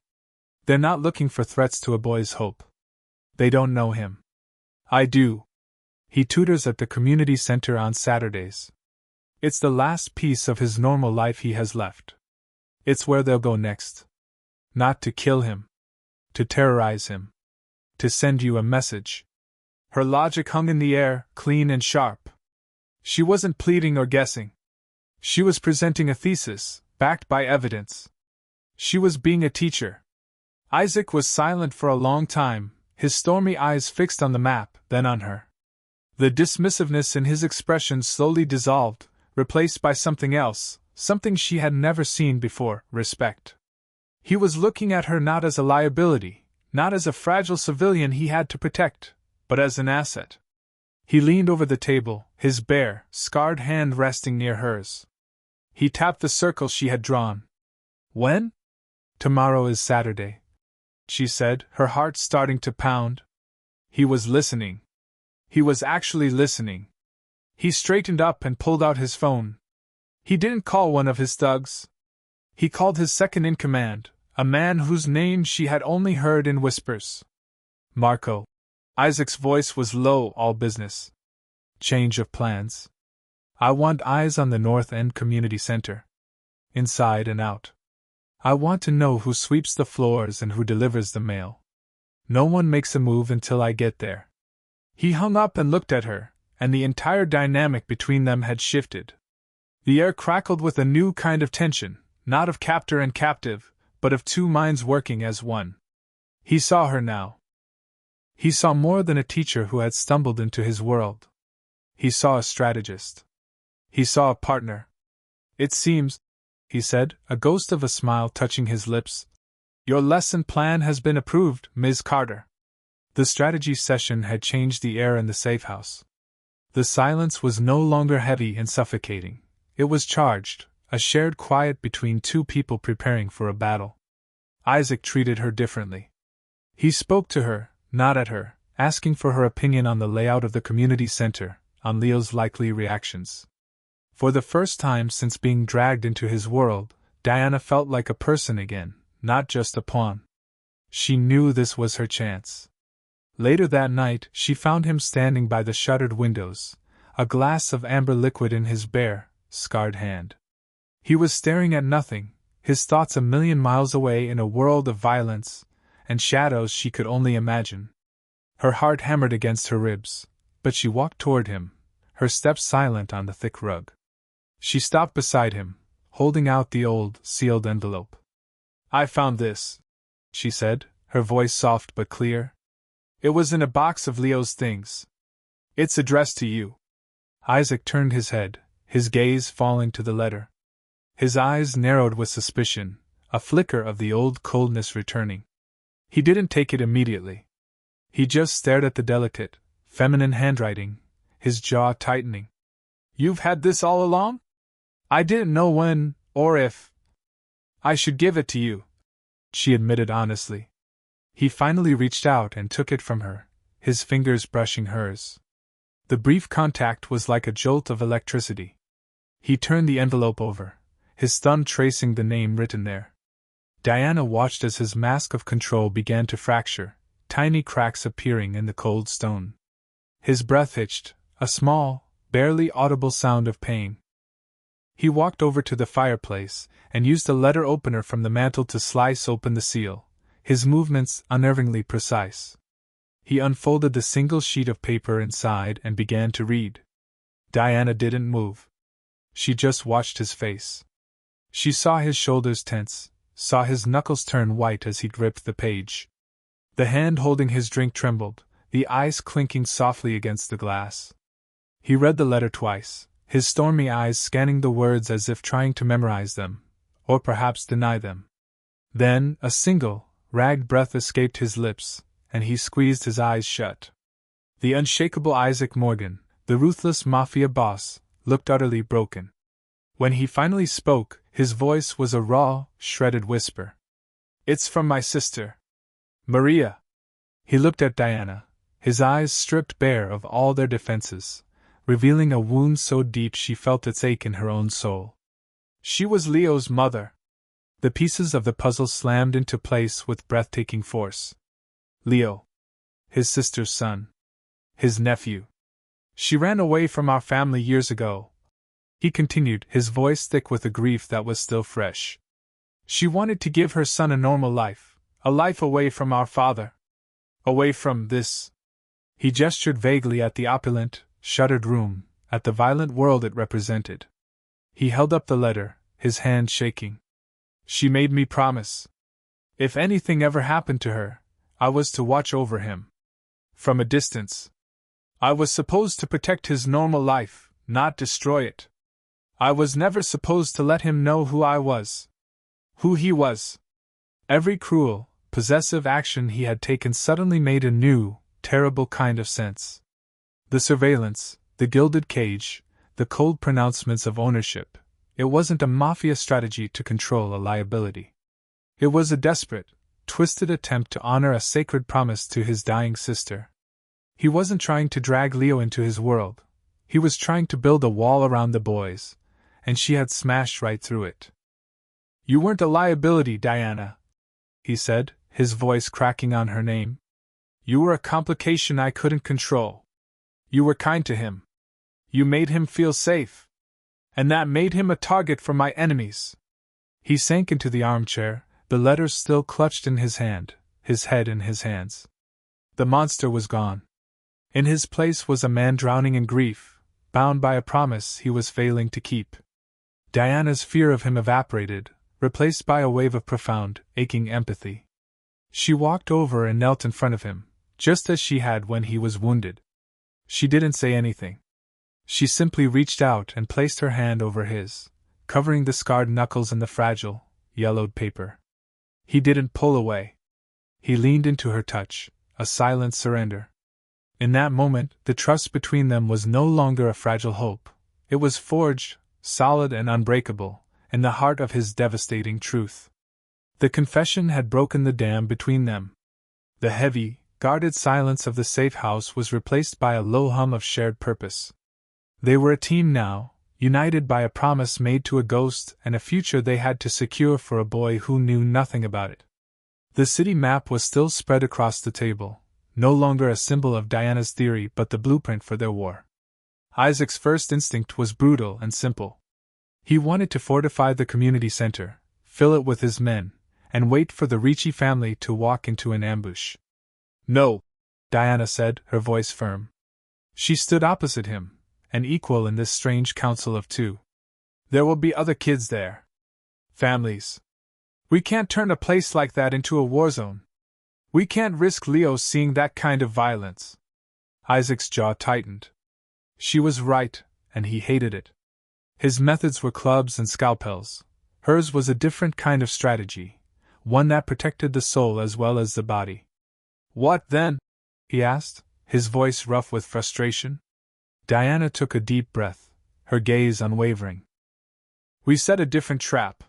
"They're not looking for threats to a boy's hope. They don't know him. I do. He tutors at the community center on Saturdays. It's the last piece of his normal life he has left. It's where they'll go next. Not to kill him. To terrorize him. To send you a message." Her logic hung in the air, clean and sharp. She wasn't pleading or guessing. She was presenting a thesis, backed by evidence. She was being a teacher. Isaac was silent for a long time, his stormy eyes fixed on the map, then on her. The dismissiveness in his expression slowly dissolved, replaced by something else, something she had never seen before: respect. He was looking at her not as a liability, not as a fragile civilian he had to protect, but as an asset. He leaned over the table, his bare, scarred hand resting near hers. He tapped the circle she had drawn. "When?" "Tomorrow is Saturday," she said, her heart starting to pound. He was listening. He was actually listening. He straightened up and pulled out his phone. He didn't call one of his thugs. He called his second in command, a man whose name she had only heard in whispers. "Marco." Isaac's voice was low, all business. "Change of plans. I want eyes on the North End Community Center. Inside and out. I want to know who sweeps the floors and who delivers the mail. No one makes a move until I get there." He hung up and looked at her, and the entire dynamic between them had shifted. The air crackled with a new kind of tension, not of captor and captive, but of two minds working as one. He saw her now. He saw more than a teacher who had stumbled into his world. He saw a strategist. He saw a partner. "It seems," he said, a ghost of a smile touching his lips, "your lesson plan has been approved, Ms. Carter." The strategy session had changed the air in the safe house. The silence was no longer heavy and suffocating. It was charged, a shared quiet between two people preparing for a battle. Isaac treated her differently. He spoke to her, not at her, asking for her opinion on the layout of the community center, on Leo's likely reactions. For the first time since being dragged into his world, Diana felt like a person again, not just a pawn. She knew this was her chance. Later that night, she found him standing by the shuttered windows, a glass of amber liquid in his bare, scarred hand. He was staring at nothing, his thoughts a million miles away in a world of violence and shadows she could only imagine. Her heart hammered against her ribs, but she walked toward him, her steps silent on the thick rug. She stopped beside him, holding out the old, sealed envelope. "I found this," she said, her voice soft but clear. "It was in a box of Leo's things. It's addressed to you." Isaac turned his head, his gaze falling to the letter. His eyes narrowed with suspicion, a flicker of the old coldness returning. He didn't take it immediately. He just stared at the delicate, feminine handwriting, his jaw tightening. "You've had this all along? I didn't know when, or if I should give it to you," she admitted honestly. He finally reached out and took it from her, his fingers brushing hers. The brief contact was like a jolt of electricity. He turned the envelope over, his thumb tracing the name written there. Diana watched as his mask of control began to fracture, tiny cracks appearing in the cold stone. His breath hitched, a small, barely audible sound of pain. He walked over to the fireplace and used a letter opener from the mantel to slice open the seal, his movements unnervingly precise. He unfolded the single sheet of paper inside and began to read. Diana didn't move. She just watched his face. She saw his shoulders tense, saw his knuckles turn white as he gripped the page. The hand holding his drink trembled, the eyes clinking softly against the glass. He read the letter twice, his stormy eyes scanning the words as if trying to memorize them, or perhaps deny them. Then, a single, ragged breath escaped his lips, and he squeezed his eyes shut. The unshakable Isaac Morgan, the ruthless Mafia boss, looked utterly broken. When he finally spoke, his voice was a raw, shredded whisper. "It's from my sister, Maria." He looked at Diana, his eyes stripped bare of all their defenses, revealing a wound so deep she felt its ache in her own soul. She was Leo's mother. The pieces of the puzzle slammed into place with breathtaking force. Leo. His sister's son. His nephew. "She ran away from our family years ago," he continued, his voice thick with a grief that was still fresh. "She wanted to give her son a normal life, a life away from our father. Away from this." He gestured vaguely at the opulent, shuttered room, at the violent world it represented. He held up the letter, his hand shaking. "She made me promise. If anything ever happened to her, I was to watch over him. From a distance. I was supposed to protect his normal life, not destroy it. I was never supposed to let him know who I was. Who he was." Every cruel, possessive action he had taken suddenly made a new, terrible kind of sense. The surveillance, the gilded cage, the cold pronouncements of ownership. It wasn't a mafia strategy to control a liability. It was a desperate, twisted attempt to honor a sacred promise to his dying sister. He wasn't trying to drag Leo into his world. He was trying to build a wall around the boys, and she had smashed right through it. "You weren't a liability, Diana," he said, his voice cracking on her name. "You were a complication I couldn't control. You were kind to him. You made him feel safe. And that made him a target for my enemies." He sank into the armchair, the letters still clutched in his hand, his head in his hands. The monster was gone. In his place was a man drowning in grief, bound by a promise he was failing to keep. Diana's fear of him evaporated, replaced by a wave of profound, aching empathy. She walked over and knelt in front of him, just as she had when he was wounded. She didn't say anything. She simply reached out and placed her hand over his, covering the scarred knuckles in the fragile, yellowed paper. He didn't pull away. He leaned into her touch, a silent surrender. In that moment, the trust between them was no longer a fragile hope. It was forged, solid and unbreakable, in the heart of his devastating truth. The confession had broken the dam between them. The heavy, guarded silence of the safe house was replaced by a low hum of shared purpose. They were a team now, united by a promise made to a ghost and a future they had to secure for a boy who knew nothing about it. The city map was still spread across the table, no longer a symbol of Diana's theory but the blueprint for their war. Isaac's first instinct was brutal and simple. He wanted to fortify the community center, fill it with his men, and wait for the Ricci family to walk into an ambush. "No," Diana said, her voice firm. She stood opposite him, an equal in this strange council of two. "There will be other kids there. Families. We can't turn a place like that into a war zone. We can't risk Leo seeing that kind of violence." Isaac's jaw tightened. She was right, and he hated it. His methods were clubs and scalpels. Hers was a different kind of strategy, one that protected the soul as well as the body. "What then?" he asked, his voice rough with frustration. Diana took a deep breath, her gaze unwavering. "We set a different trap.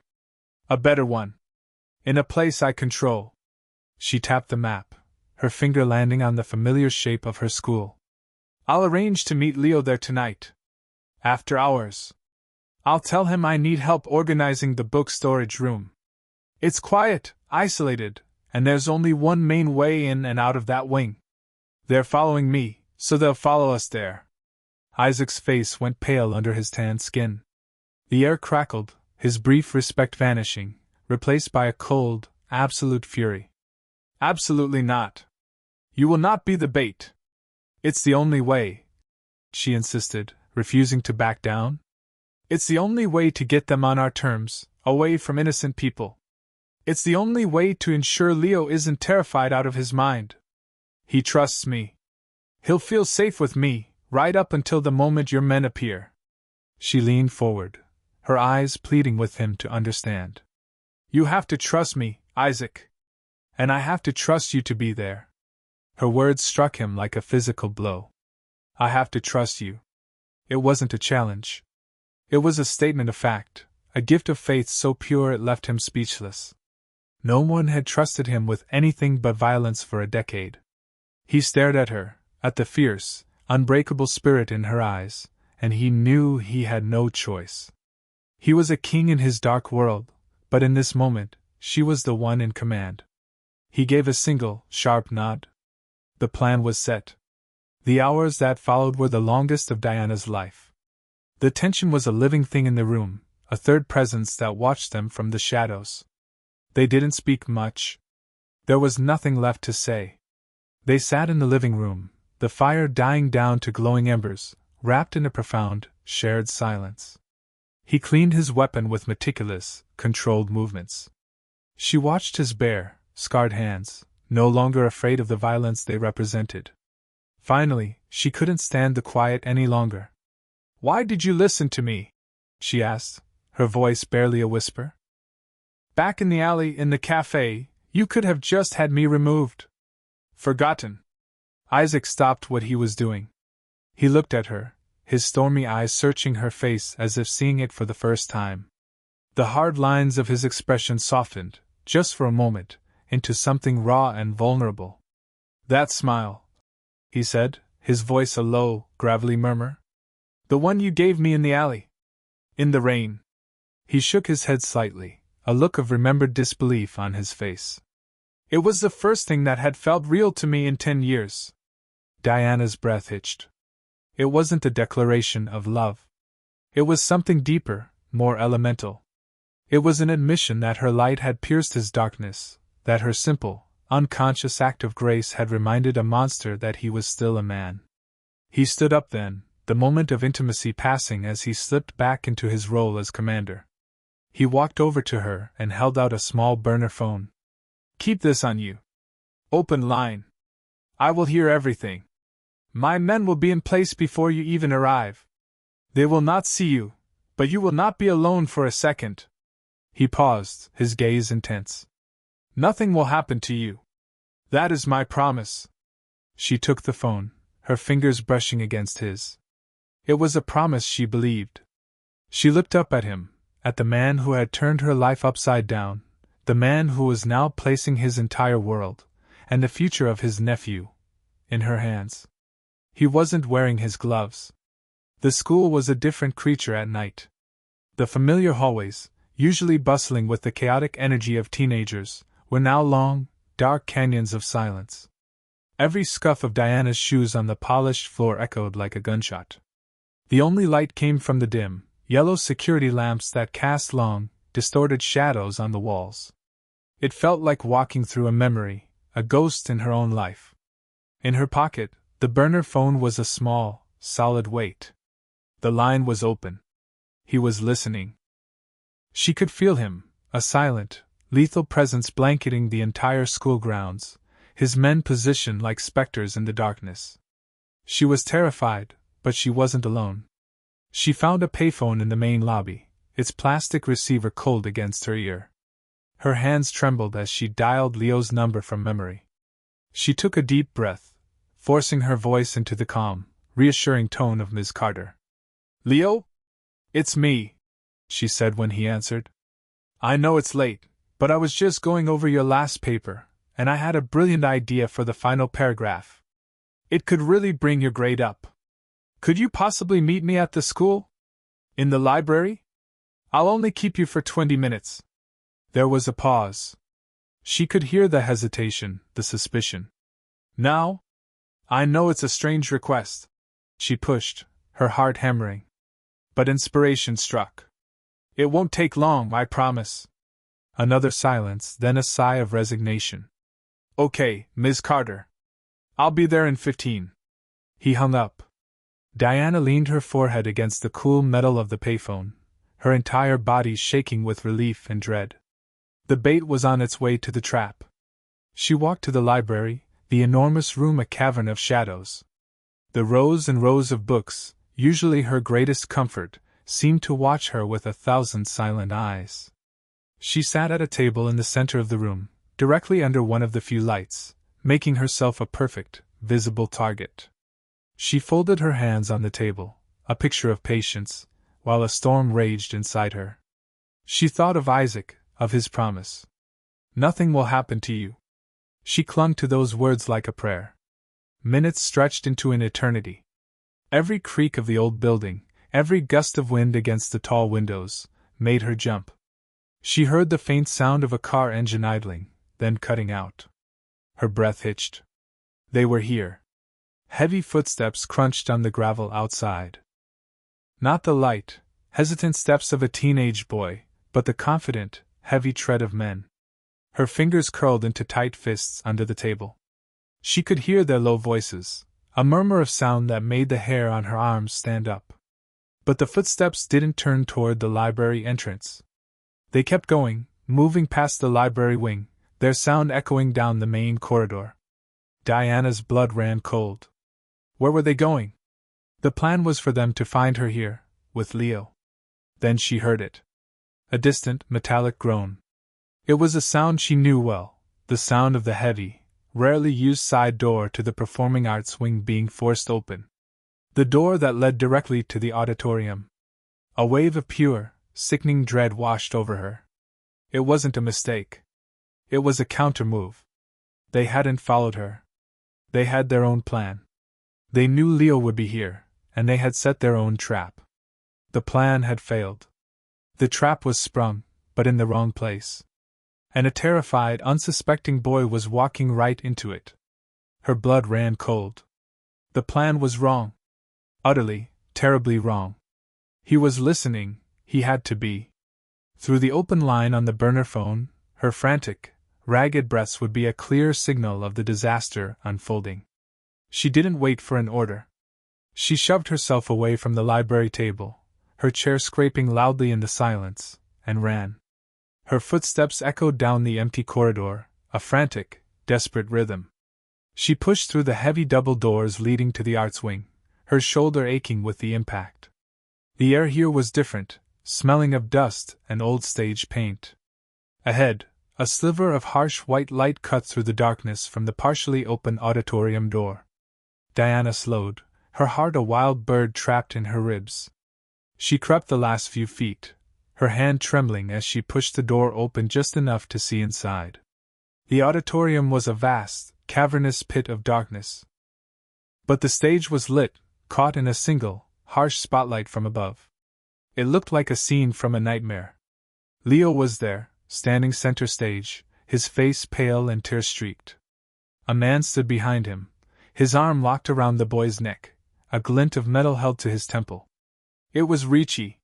A better one. In a place I control." She tapped the map, her finger landing on the familiar shape of her school. "I'll arrange to meet Leo there tonight. After hours. I'll tell him I need help organizing the book storage room. It's quiet, isolated, and there's only one main way in and out of that wing. They're following me, so they'll follow us there." Isaac's face went pale under his tan skin. The air crackled, his brief respect vanishing, replaced by a cold, absolute fury. "Absolutely not. You will not be the bait. It's the only way," she insisted, refusing to back down. It's the only way to get them on our terms, away from innocent people. It's the only way to ensure Leo isn't terrified out of his mind. He trusts me. He'll feel safe with me, right up until the moment your men appear. She leaned forward, her eyes pleading with him to understand. You have to trust me, Isaac. And I have to trust you to be there. Her words struck him like a physical blow. I have to trust you. It wasn't a challenge. It was a statement of fact, a gift of faith so pure it left him speechless. No one had trusted him with anything but violence for a decade. He stared at her, at the fierce, unbreakable spirit in her eyes, and he knew he had no choice. He was a king in his dark world, but in this moment, she was the one in command. He gave a single, sharp nod. The plan was set. The hours that followed were the longest of Diana's life. The tension was a living thing in the room, a third presence that watched them from the shadows. They didn't speak much. There was nothing left to say. They sat in the living room, the fire dying down to glowing embers, wrapped in a profound, shared silence. He cleaned his weapon with meticulous, controlled movements. She watched his bare, scarred hands, no longer afraid of the violence they represented. Finally, she couldn't stand the quiet any longer. Why did you listen to me? She asked, her voice barely a whisper. Back in the alley in the cafe, you could have just had me removed. Forgotten. Isaac stopped what he was doing. He looked at her, his stormy eyes searching her face as if seeing it for the first time. The hard lines of his expression softened, just for a moment, into something raw and vulnerable. That smile, he said, his voice a low, gravelly murmur. The one you gave me in the alley. In the rain. He shook his head slightly, a look of remembered disbelief on his face. It was the first thing that had felt real to me in 10 years. Diana's breath hitched. It wasn't a declaration of love. It was something deeper, more elemental. It was an admission that her light had pierced his darkness, that her simple, unconscious act of grace had reminded a monster that he was still a man. He stood up then, the moment of intimacy passing as he slipped back into his role as commander. He walked over to her and held out a small burner phone. Keep this on you. Open line. I will hear everything. My men will be in place before you even arrive. They will not see you, but you will not be alone for a second. He paused, his gaze intense. Nothing will happen to you. That is my promise. She took the phone, her fingers brushing against his. It was a promise she believed. She looked up at him, at the man who had turned her life upside down, the man who was now placing his entire world, and the future of his nephew, in her hands. He wasn't wearing his gloves. The school was a different creature at night. The familiar hallways, usually bustling with the chaotic energy of teenagers, were now long, dark canyons of silence. Every scuff of Diana's shoes on the polished floor echoed like a gunshot. The only light came from the dim, yellow security lamps that cast long, distorted shadows on the walls. It felt like walking through a memory, a ghost in her own life. In her pocket, the burner phone was a small, solid weight. The line was open. He was listening. She could feel him, a silent, lethal presence blanketing the entire school grounds, his men positioned like specters in the darkness. She was terrified, but she wasn't alone. She found a payphone in the main lobby, its plastic receiver cold against her ear. Her hands trembled as she dialed Leo's number from memory. She took a deep breath, forcing her voice into the calm, reassuring tone of Ms. Carter. Leo? It's me, she said when he answered. I know it's late, but I was just going over your last paper, and I had a brilliant idea for the final paragraph. It could really bring your grade up. Could you possibly meet me at the school? In the library? I'll only keep you for 20 minutes. There was a pause. She could hear the hesitation, the suspicion. Now? I know it's a strange request. She pushed, her heart hammering. But inspiration struck. It won't take long, I promise. Another silence, then a sigh of resignation. Okay, Ms. Carter. I'll be there in 15. He hung up. Diana leaned her forehead against the cool metal of the payphone, her entire body shaking with relief and dread. The bait was on its way to the trap. She walked to the library, the enormous room a cavern of shadows. The rows and rows of books, usually her greatest comfort, seemed to watch her with 1,000 silent eyes. She sat at a table in the center of the room, directly under one of the few lights, making herself a perfect, visible target. She folded her hands on the table, a picture of patience, while a storm raged inside her. She thought of Isaac, of his promise. "Nothing will happen to you." She clung to those words like a prayer. Minutes stretched into an eternity. Every creak of the old building, every gust of wind against the tall windows, made her jump. She heard the faint sound of a car engine idling, then cutting out. Her breath hitched. They were here. Heavy footsteps crunched on the gravel outside. Not the light, hesitant steps of a teenage boy, but the confident, heavy tread of men. Her fingers curled into tight fists under the table. She could hear their low voices, a murmur of sound that made the hair on her arms stand up. But the footsteps didn't turn toward the library entrance. They kept going, moving past the library wing, their sound echoing down the main corridor. Diana's blood ran cold. Where were they going? The plan was for them to find her here, with Leo. Then she heard it. A distant, metallic groan. It was a sound she knew well, the sound of the heavy, rarely used side door to the performing arts wing being forced open. The door that led directly to the auditorium. A wave of pure, sickening dread washed over her. It wasn't a mistake. It was a counter-move. They hadn't followed her. They had their own plan. They knew Leo would be here, and they had set their own trap. The plan had failed. The trap was sprung, but in the wrong place. And a terrified, unsuspecting boy was walking right into it. Her blood ran cold. The plan was wrong. Utterly, terribly wrong. He was listening, he had to be. Through the open line on the burner phone, her frantic, ragged breaths would be a clear signal of the disaster unfolding. She didn't wait for an order. She shoved herself away from the library table, her chair scraping loudly in the silence, and ran. Her footsteps echoed down the empty corridor, a frantic, desperate rhythm. She pushed through the heavy double doors leading to the arts wing, her shoulder aching with the impact. The air here was different, smelling of dust and old stage paint. Ahead, a sliver of harsh white light cut through the darkness from the partially open auditorium door. Diana slowed, her heart a wild bird trapped in her ribs. She crept the last few feet, her hand trembling as she pushed the door open just enough to see inside. The auditorium was a vast, cavernous pit of darkness. But the stage was lit, caught in a single, harsh spotlight from above. It looked like a scene from a nightmare. Leo was there, standing center stage, his face pale and tear-streaked. A man stood behind him, his arm locked around the boy's neck, a glint of metal held to his temple. It was Ricci.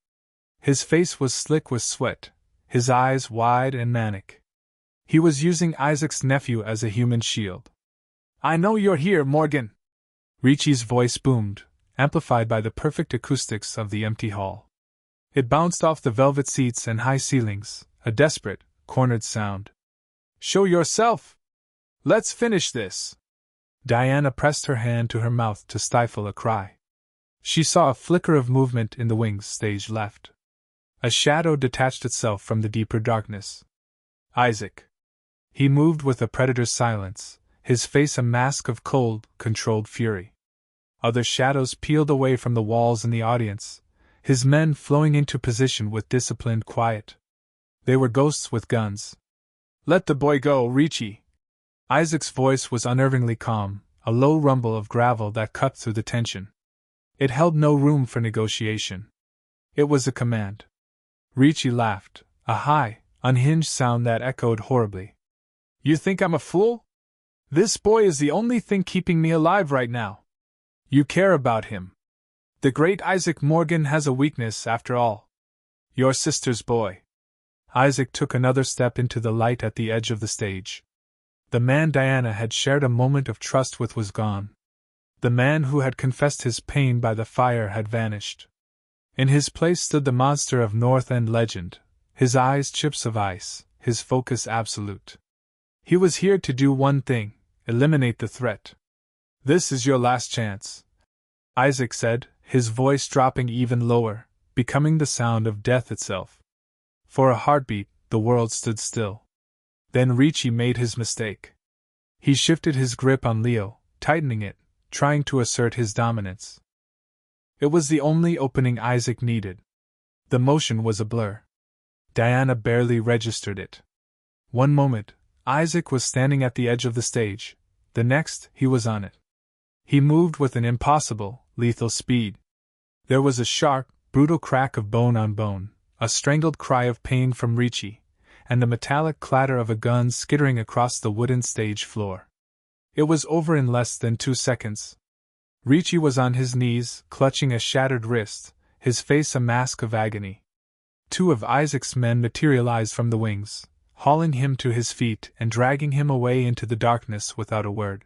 His face was slick with sweat, his eyes wide and manic. He was using Isaac's nephew as a human shield. "I know you're here, Morgan!" Ricci's voice boomed, amplified by the perfect acoustics of the empty hall. It bounced off the velvet seats and high ceilings, a desperate, cornered sound. "Show yourself! Let's finish this!" Diana pressed her hand to her mouth to stifle a cry. She saw a flicker of movement in the wings stage left. A shadow detached itself from the deeper darkness. Isaac. He moved with a predator's silence, his face a mask of cold, controlled fury. Other shadows peeled away from the walls in the audience, his men flowing into position with disciplined quiet. They were ghosts with guns. "Let the boy go, Ricci!" Isaac's voice was unnervingly calm, a low rumble of gravel that cut through the tension. It held no room for negotiation. It was a command. Ricci laughed, a high, unhinged sound that echoed horribly. "You think I'm a fool? This boy is the only thing keeping me alive right now. You care about him. The great Isaac Morgan has a weakness, after all. Your sister's boy." Isaac took another step into the light at the edge of the stage. The man Diana had shared a moment of trust with was gone. The man who had confessed his pain by the fire had vanished. In his place stood the monster of North End legend, his eyes chips of ice, his focus absolute. He was here to do one thing: eliminate the threat. "This is your last chance," Isaac said, his voice dropping even lower, becoming the sound of death itself. For a heartbeat, the world stood still. Then Ricci made his mistake. He shifted his grip on Leo, tightening it, trying to assert his dominance. It was the only opening Isaac needed. The motion was a blur. Diana barely registered it. One moment, Isaac was standing at the edge of the stage; the next, he was on it. He moved with an impossible, lethal speed. There was a sharp, brutal crack of bone on bone, a strangled cry of pain from Ricci, and the metallic clatter of a gun skittering across the wooden stage floor. It was over in less than 2 seconds. Ricci was on his knees, clutching a shattered wrist, his face a mask of agony. 2 of Isaac's men materialized from the wings, hauling him to his feet and dragging him away into the darkness without a word.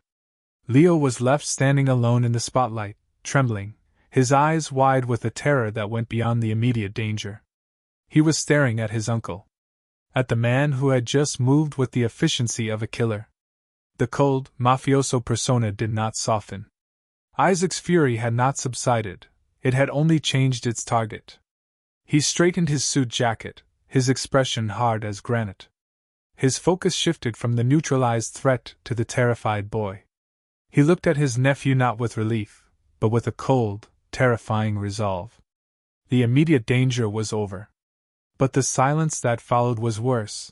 Leo was left standing alone in the spotlight, trembling, his eyes wide with a terror that went beyond the immediate danger. He was staring at his uncle. At the man who had just moved with the efficiency of a killer. The cold, mafioso persona did not soften. Isaac's fury had not subsided, it had only changed its target. He straightened his suit jacket, his expression hard as granite. His focus shifted from the neutralized threat to the terrified boy. He looked at his nephew not with relief, but with a cold, terrifying resolve. The immediate danger was over. But the silence that followed was worse.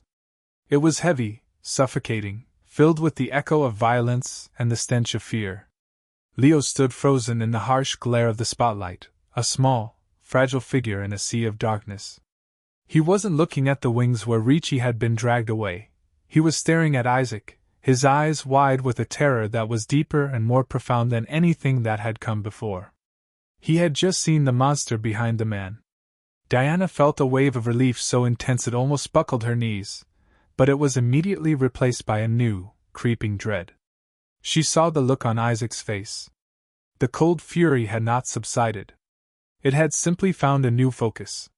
It was heavy, suffocating, filled with the echo of violence and the stench of fear. Leo stood frozen in the harsh glare of the spotlight, a small, fragile figure in a sea of darkness. He wasn't looking at the wings where Ricci had been dragged away. He was staring at Isaac, his eyes wide with a terror that was deeper and more profound than anything that had come before. He had just seen the monster behind the man. Diana felt a wave of relief so intense it almost buckled her knees, but it was immediately replaced by a new, creeping dread. She saw the look on Isaac's face. The cold fury had not subsided. It had simply found a new focus.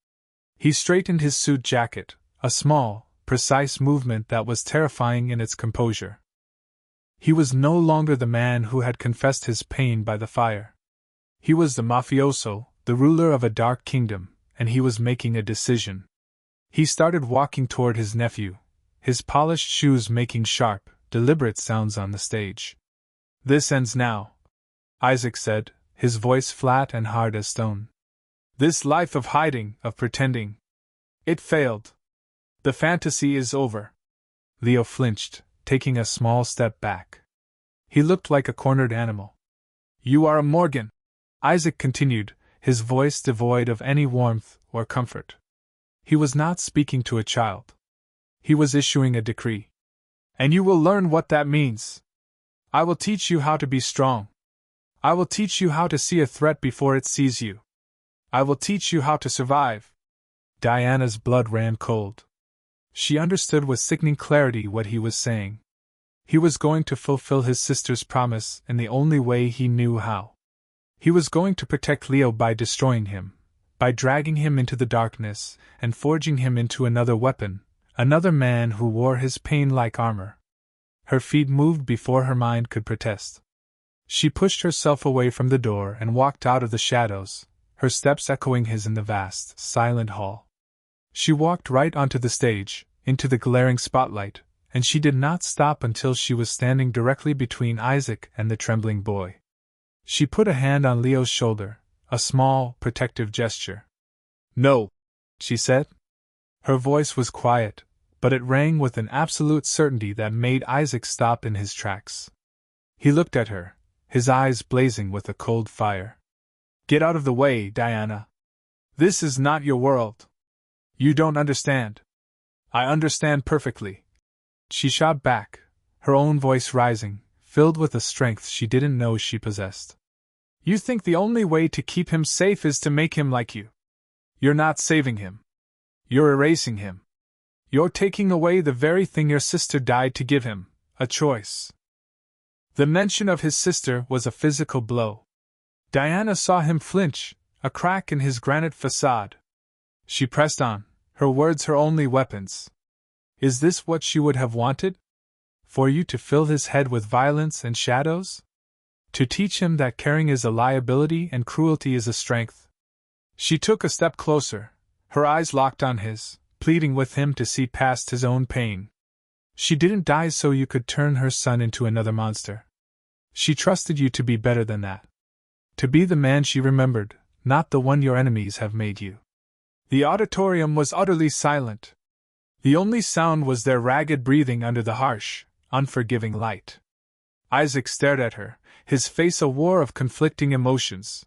He straightened his suit jacket, a small, precise movement that was terrifying in its composure. He was no longer the man who had confessed his pain by the fire. He was the mafioso, the ruler of a dark kingdom, and he was making a decision. He started walking toward his nephew, his polished shoes making sharp, deliberate sounds on the stage. "This ends now," Isaac said, his voice flat and hard as stone. "This life of hiding, of pretending. It failed. The fantasy is over." Leo flinched, taking a small step back. He looked like a cornered animal. "You are a Morgan," Isaac continued, his voice devoid of any warmth or comfort. He was not speaking to a child. He was issuing a decree. "And you will learn what that means. I will teach you how to be strong. I will teach you how to see a threat before it sees you. I will teach you how to survive." Diana's blood ran cold. She understood with sickening clarity what he was saying. He was going to fulfill his sister's promise in the only way he knew how. He was going to protect Leo by destroying him, by dragging him into the darkness and forging him into another weapon, another man who wore his pain like armor. Her feet moved before her mind could protest. She pushed herself away from the door and walked out of the shadows, her steps echoing his in the vast, silent hall. She walked right onto the stage, into the glaring spotlight, and she did not stop until she was standing directly between Isaac and the trembling boy. She put a hand on Leo's shoulder, a small, protective gesture. "No," she said. Her voice was quiet, but it rang with an absolute certainty that made Isaac stop in his tracks. He looked at her, his eyes blazing with a cold fire. "Get out of the way, Diana. This is not your world. You don't understand." "I understand perfectly," she shot back, her own voice rising, filled with a strength she didn't know she possessed. "You think the only way to keep him safe is to make him like you. You're not saving him. You're erasing him. You're taking away the very thing your sister died to give him, a choice." The mention of his sister was a physical blow. Diana saw him flinch, a crack in his granite facade. She pressed on, her words her only weapons. Is this what she would have wanted? For you to fill his head with violence and shadows? To teach him that caring is a liability and cruelty is a strength? She took a step closer, her eyes locked on his, pleading with him to see past his own pain. She didn't die so you could turn her son into another monster. She trusted you to be better than that. To be the man she remembered, not the one your enemies have made you. The auditorium was utterly silent. The only sound was their ragged breathing under the harsh, unforgiving light. Isaac stared at her, his face a war of conflicting emotions.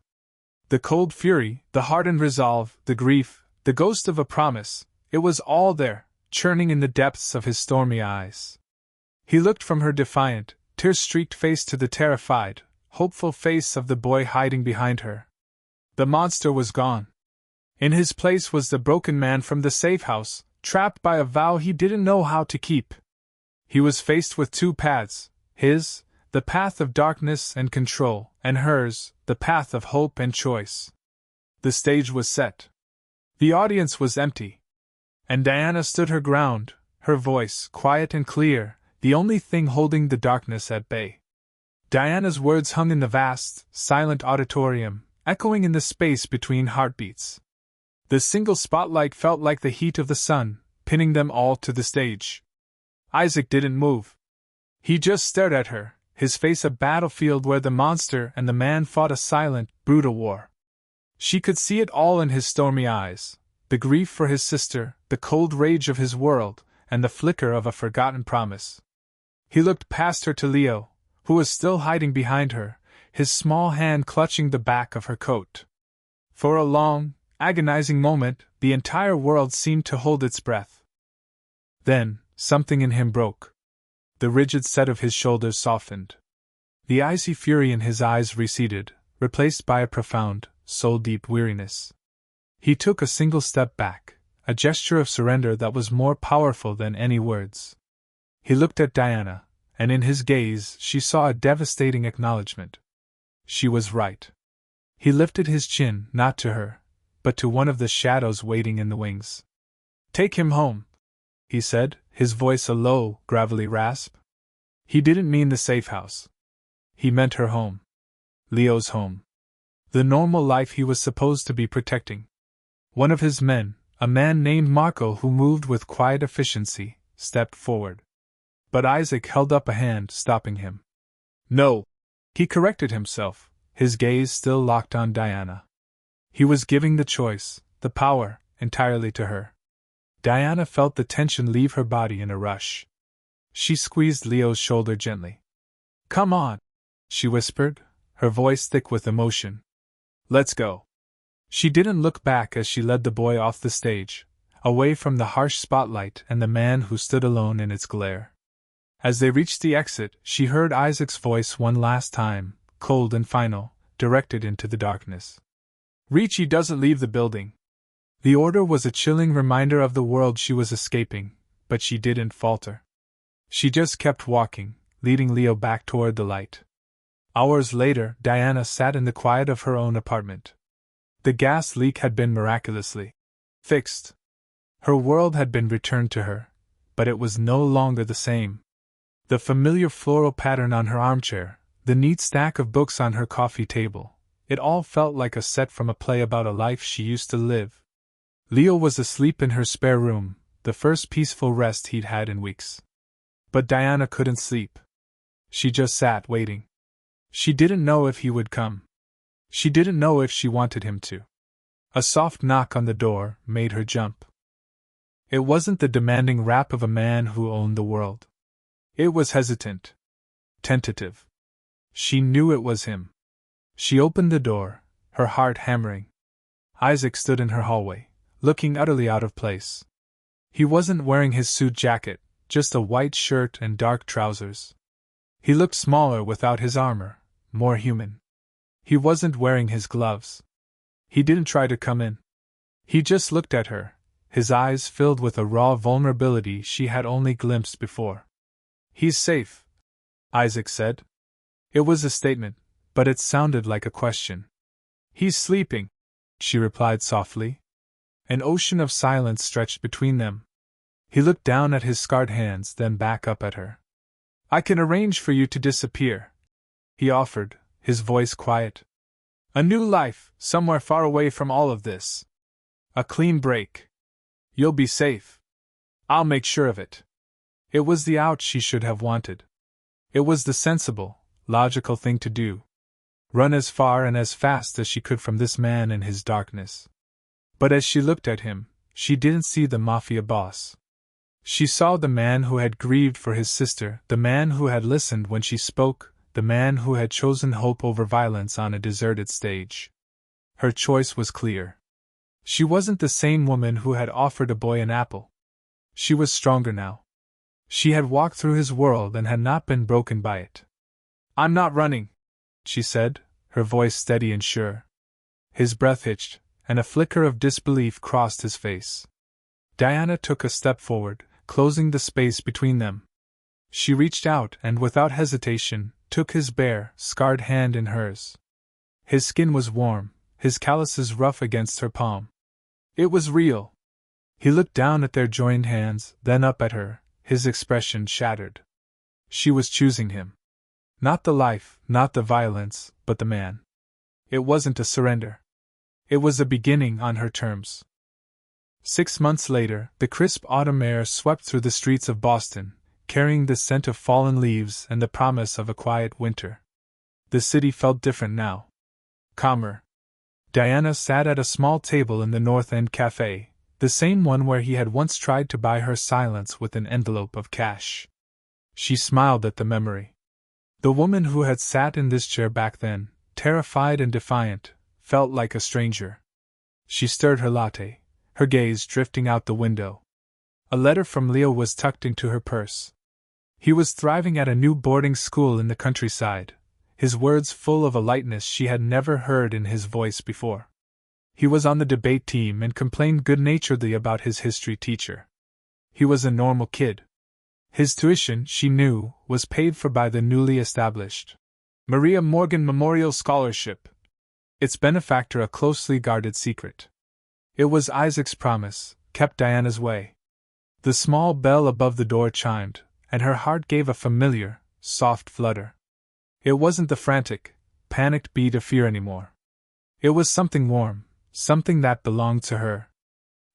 The cold fury, the hardened resolve, the grief, the ghost of a promise, it was all there, churning in the depths of his stormy eyes. He looked from her defiant, tear-streaked face to the terrified, hopeful face of the boy hiding behind her. The monster was gone. In his place was the broken man from the safe house, trapped by a vow he didn't know how to keep. He was faced with two paths, his, the path of darkness and control, and hers, the path of hope and choice. The stage was set. The audience was empty. And Diana stood her ground, her voice quiet and clear, the only thing holding the darkness at bay. Diana's words hung in the vast, silent auditorium, echoing in the space between heartbeats. The single spotlight felt like the heat of the sun, pinning them all to the stage. Isaac didn't move. He just stared at her, his face a battlefield where the monster and the man fought a silent, brutal war. She could see it all in his stormy eyes, the grief for his sister, the cold rage of his world, and the flicker of a forgotten promise. He looked past her to Leo, who was still hiding behind her, his small hand clutching the back of her coat. For a long, agonizing moment, the entire world seemed to hold its breath. Then, something in him broke. The rigid set of his shoulders softened. The icy fury in his eyes receded, replaced by a profound, soul-deep weariness. He took a single step back, a gesture of surrender that was more powerful than any words. He looked at Diana, and in his gaze she saw a devastating acknowledgement. She was right. He lifted his chin, not to her, but to one of the shadows waiting in the wings. "Take him home," he said, his voice a low, gravelly rasp. He didn't mean the safe house. He meant her home. Leo's home. The normal life he was supposed to be protecting. One of his men, a man named Marco who moved with quiet efficiency, stepped forward. But Isaac held up a hand, stopping him. No! He corrected himself, his gaze still locked on Diana. He was giving the choice, the power, entirely to her. Diana felt the tension leave her body in a rush. She squeezed Leo's shoulder gently. "Come on," she whispered, her voice thick with emotion. "Let's go." She didn't look back as she led the boy off the stage, away from the harsh spotlight and the man who stood alone in its glare. As they reached the exit, she heard Isaac's voice one last time, cold and final, directed into the darkness. "Ricci doesn't leave the building." The order was a chilling reminder of the world she was escaping, but she didn't falter. She just kept walking, leading Leo back toward the light. Hours later, Diana sat in the quiet of her own apartment. The gas leak had been miraculously fixed. Her world had been returned to her, but it was no longer the same. The familiar floral pattern on her armchair, the neat stack of books on her coffee table, it all felt like a set from a play about a life she used to live. Leo was asleep in her spare room, the first peaceful rest he'd had in weeks. But Diana couldn't sleep. She just sat waiting. She didn't know if he would come. She didn't know if she wanted him to. A soft knock on the door made her jump. It wasn't the demanding rap of a man who owned the world. It was hesitant. Tentative. She knew it was him. She opened the door, her heart hammering. Isaac stood in her hallway, looking utterly out of place. He wasn't wearing his suit jacket, just a white shirt and dark trousers. He looked smaller without his armor, more human. He wasn't wearing his gloves. He didn't try to come in. He just looked at her, his eyes filled with a raw vulnerability she had only glimpsed before. "He's safe," Isaac said. It was a statement, but it sounded like a question. He's sleeping, she replied softly. An ocean of silence stretched between them. He looked down at his scarred hands, then back up at her. I can arrange for you to disappear, he offered, his voice quiet. A new life, somewhere far away from all of this. A clean break. You'll be safe. I'll make sure of it. It was the out she should have wanted. It was the sensible, logical thing to do. Run as far and as fast as she could from this man and his darkness. But as she looked at him, she didn't see the Mafia boss. She saw the man who had grieved for his sister, the man who had listened when she spoke, the man who had chosen hope over violence on a deserted stage. Her choice was clear. She wasn't the same woman who had offered a boy an apple. She was stronger now. She had walked through his world and had not been broken by it. I'm not running, she said, her voice steady and sure. His breath hitched, and a flicker of disbelief crossed his face. Diana took a step forward, closing the space between them. She reached out and, without hesitation, took his bare, scarred hand in hers. His skin was warm, his calluses rough against her palm. It was real. He looked down at their joined hands, then up at her, his expression shattered. She was choosing him. Not the life, not the violence, but the man. It wasn't a surrender. It was a beginning on her terms. 6 months later, the crisp autumn air swept through the streets of Boston, carrying the scent of fallen leaves and the promise of a quiet winter. The city felt different now. Calmer. Diana sat at a small table in the North End Cafe, the same one where he had once tried to buy her silence with an envelope of cash. She smiled at the memory. The woman who had sat in this chair back then, terrified and defiant, felt like a stranger. She stirred her latte, her gaze drifting out the window. A letter from Leo was tucked into her purse. He was thriving at a new boarding school in the countryside, his words full of a lightness she had never heard in his voice before. He was on the debate team and complained good-naturedly about his history teacher. He was a normal kid. His tuition, she knew, was paid for by the newly established Maria Morgan Memorial Scholarship, its benefactor a closely guarded secret. It was Isaac's promise, kept Diana's way. The small bell above the door chimed, and her heart gave a familiar, soft flutter. It wasn't the frantic, panicked beat of fear anymore. It was something warm, something that belonged to her.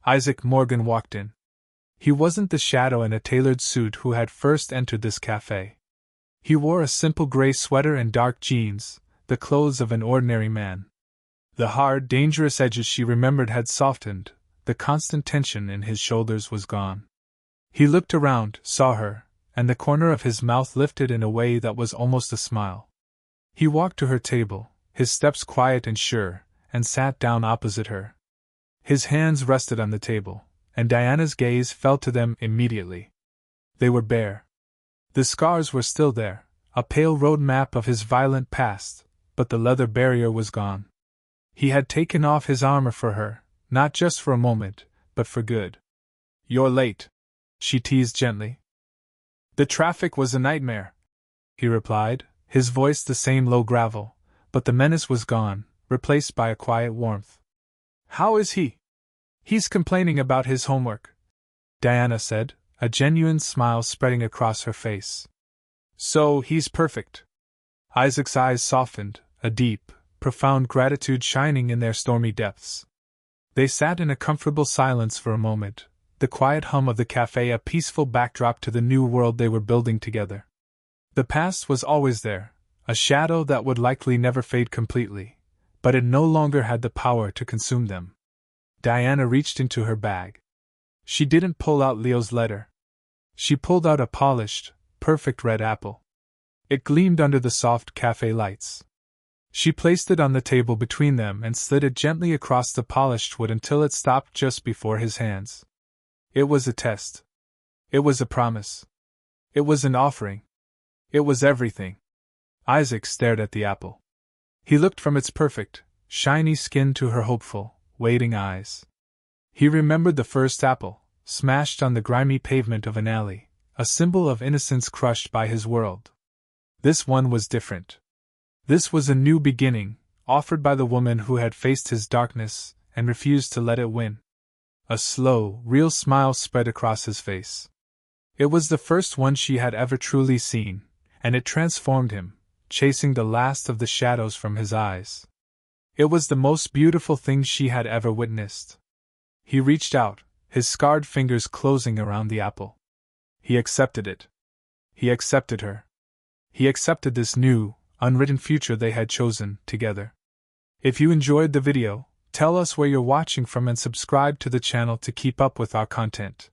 Isaac Morgan walked in. He wasn't the shadow in a tailored suit who had first entered this cafe. He wore a simple gray sweater and dark jeans, the clothes of an ordinary man. The hard, dangerous edges she remembered had softened, the constant tension in his shoulders was gone. He looked around, saw her, and the corner of his mouth lifted in a way that was almost a smile. He walked to her table, his steps quiet and sure, and sat down opposite her. His hands rested on the table, and Diana's gaze fell to them immediately. They were bare. The scars were still there, a pale road map of his violent past, but the leather barrier was gone. He had taken off his armor for her, not just for a moment, but for good. You're late, she teased gently. The traffic was a nightmare, he replied, his voice the same low gravel, but the menace was gone, replaced by a quiet warmth. How is he? He's complaining about his homework, Diana said, a genuine smile spreading across her face. So he's perfect. Isaac's eyes softened, a deep, profound gratitude shining in their stormy depths. They sat in a comfortable silence for a moment, the quiet hum of the cafe a peaceful backdrop to the new world they were building together. The past was always there, a shadow that would likely never fade completely, but it no longer had the power to consume them. Diana reached into her bag. She didn't pull out Leo's letter. She pulled out a polished, perfect red apple. It gleamed under the soft cafe lights. She placed it on the table between them and slid it gently across the polished wood until it stopped just before his hands. It was a test. It was a promise. It was an offering. It was everything. Isaac stared at the apple. He looked from its perfect, shiny skin to her hopeful, waiting eyes. He remembered the first apple, smashed on the grimy pavement of an alley, a symbol of innocence crushed by his world. This one was different. This was a new beginning, offered by the woman who had faced his darkness and refused to let it win. A slow, real smile spread across his face. It was the first one she had ever truly seen, and it transformed him, chasing the last of the shadows from his eyes. It was the most beautiful thing she had ever witnessed. He reached out, his scarred fingers closing around the apple. He accepted it. He accepted her. He accepted this new, unwritten future they had chosen together. If you enjoyed the video, tell us where you're watching from and subscribe to the channel to keep up with our content.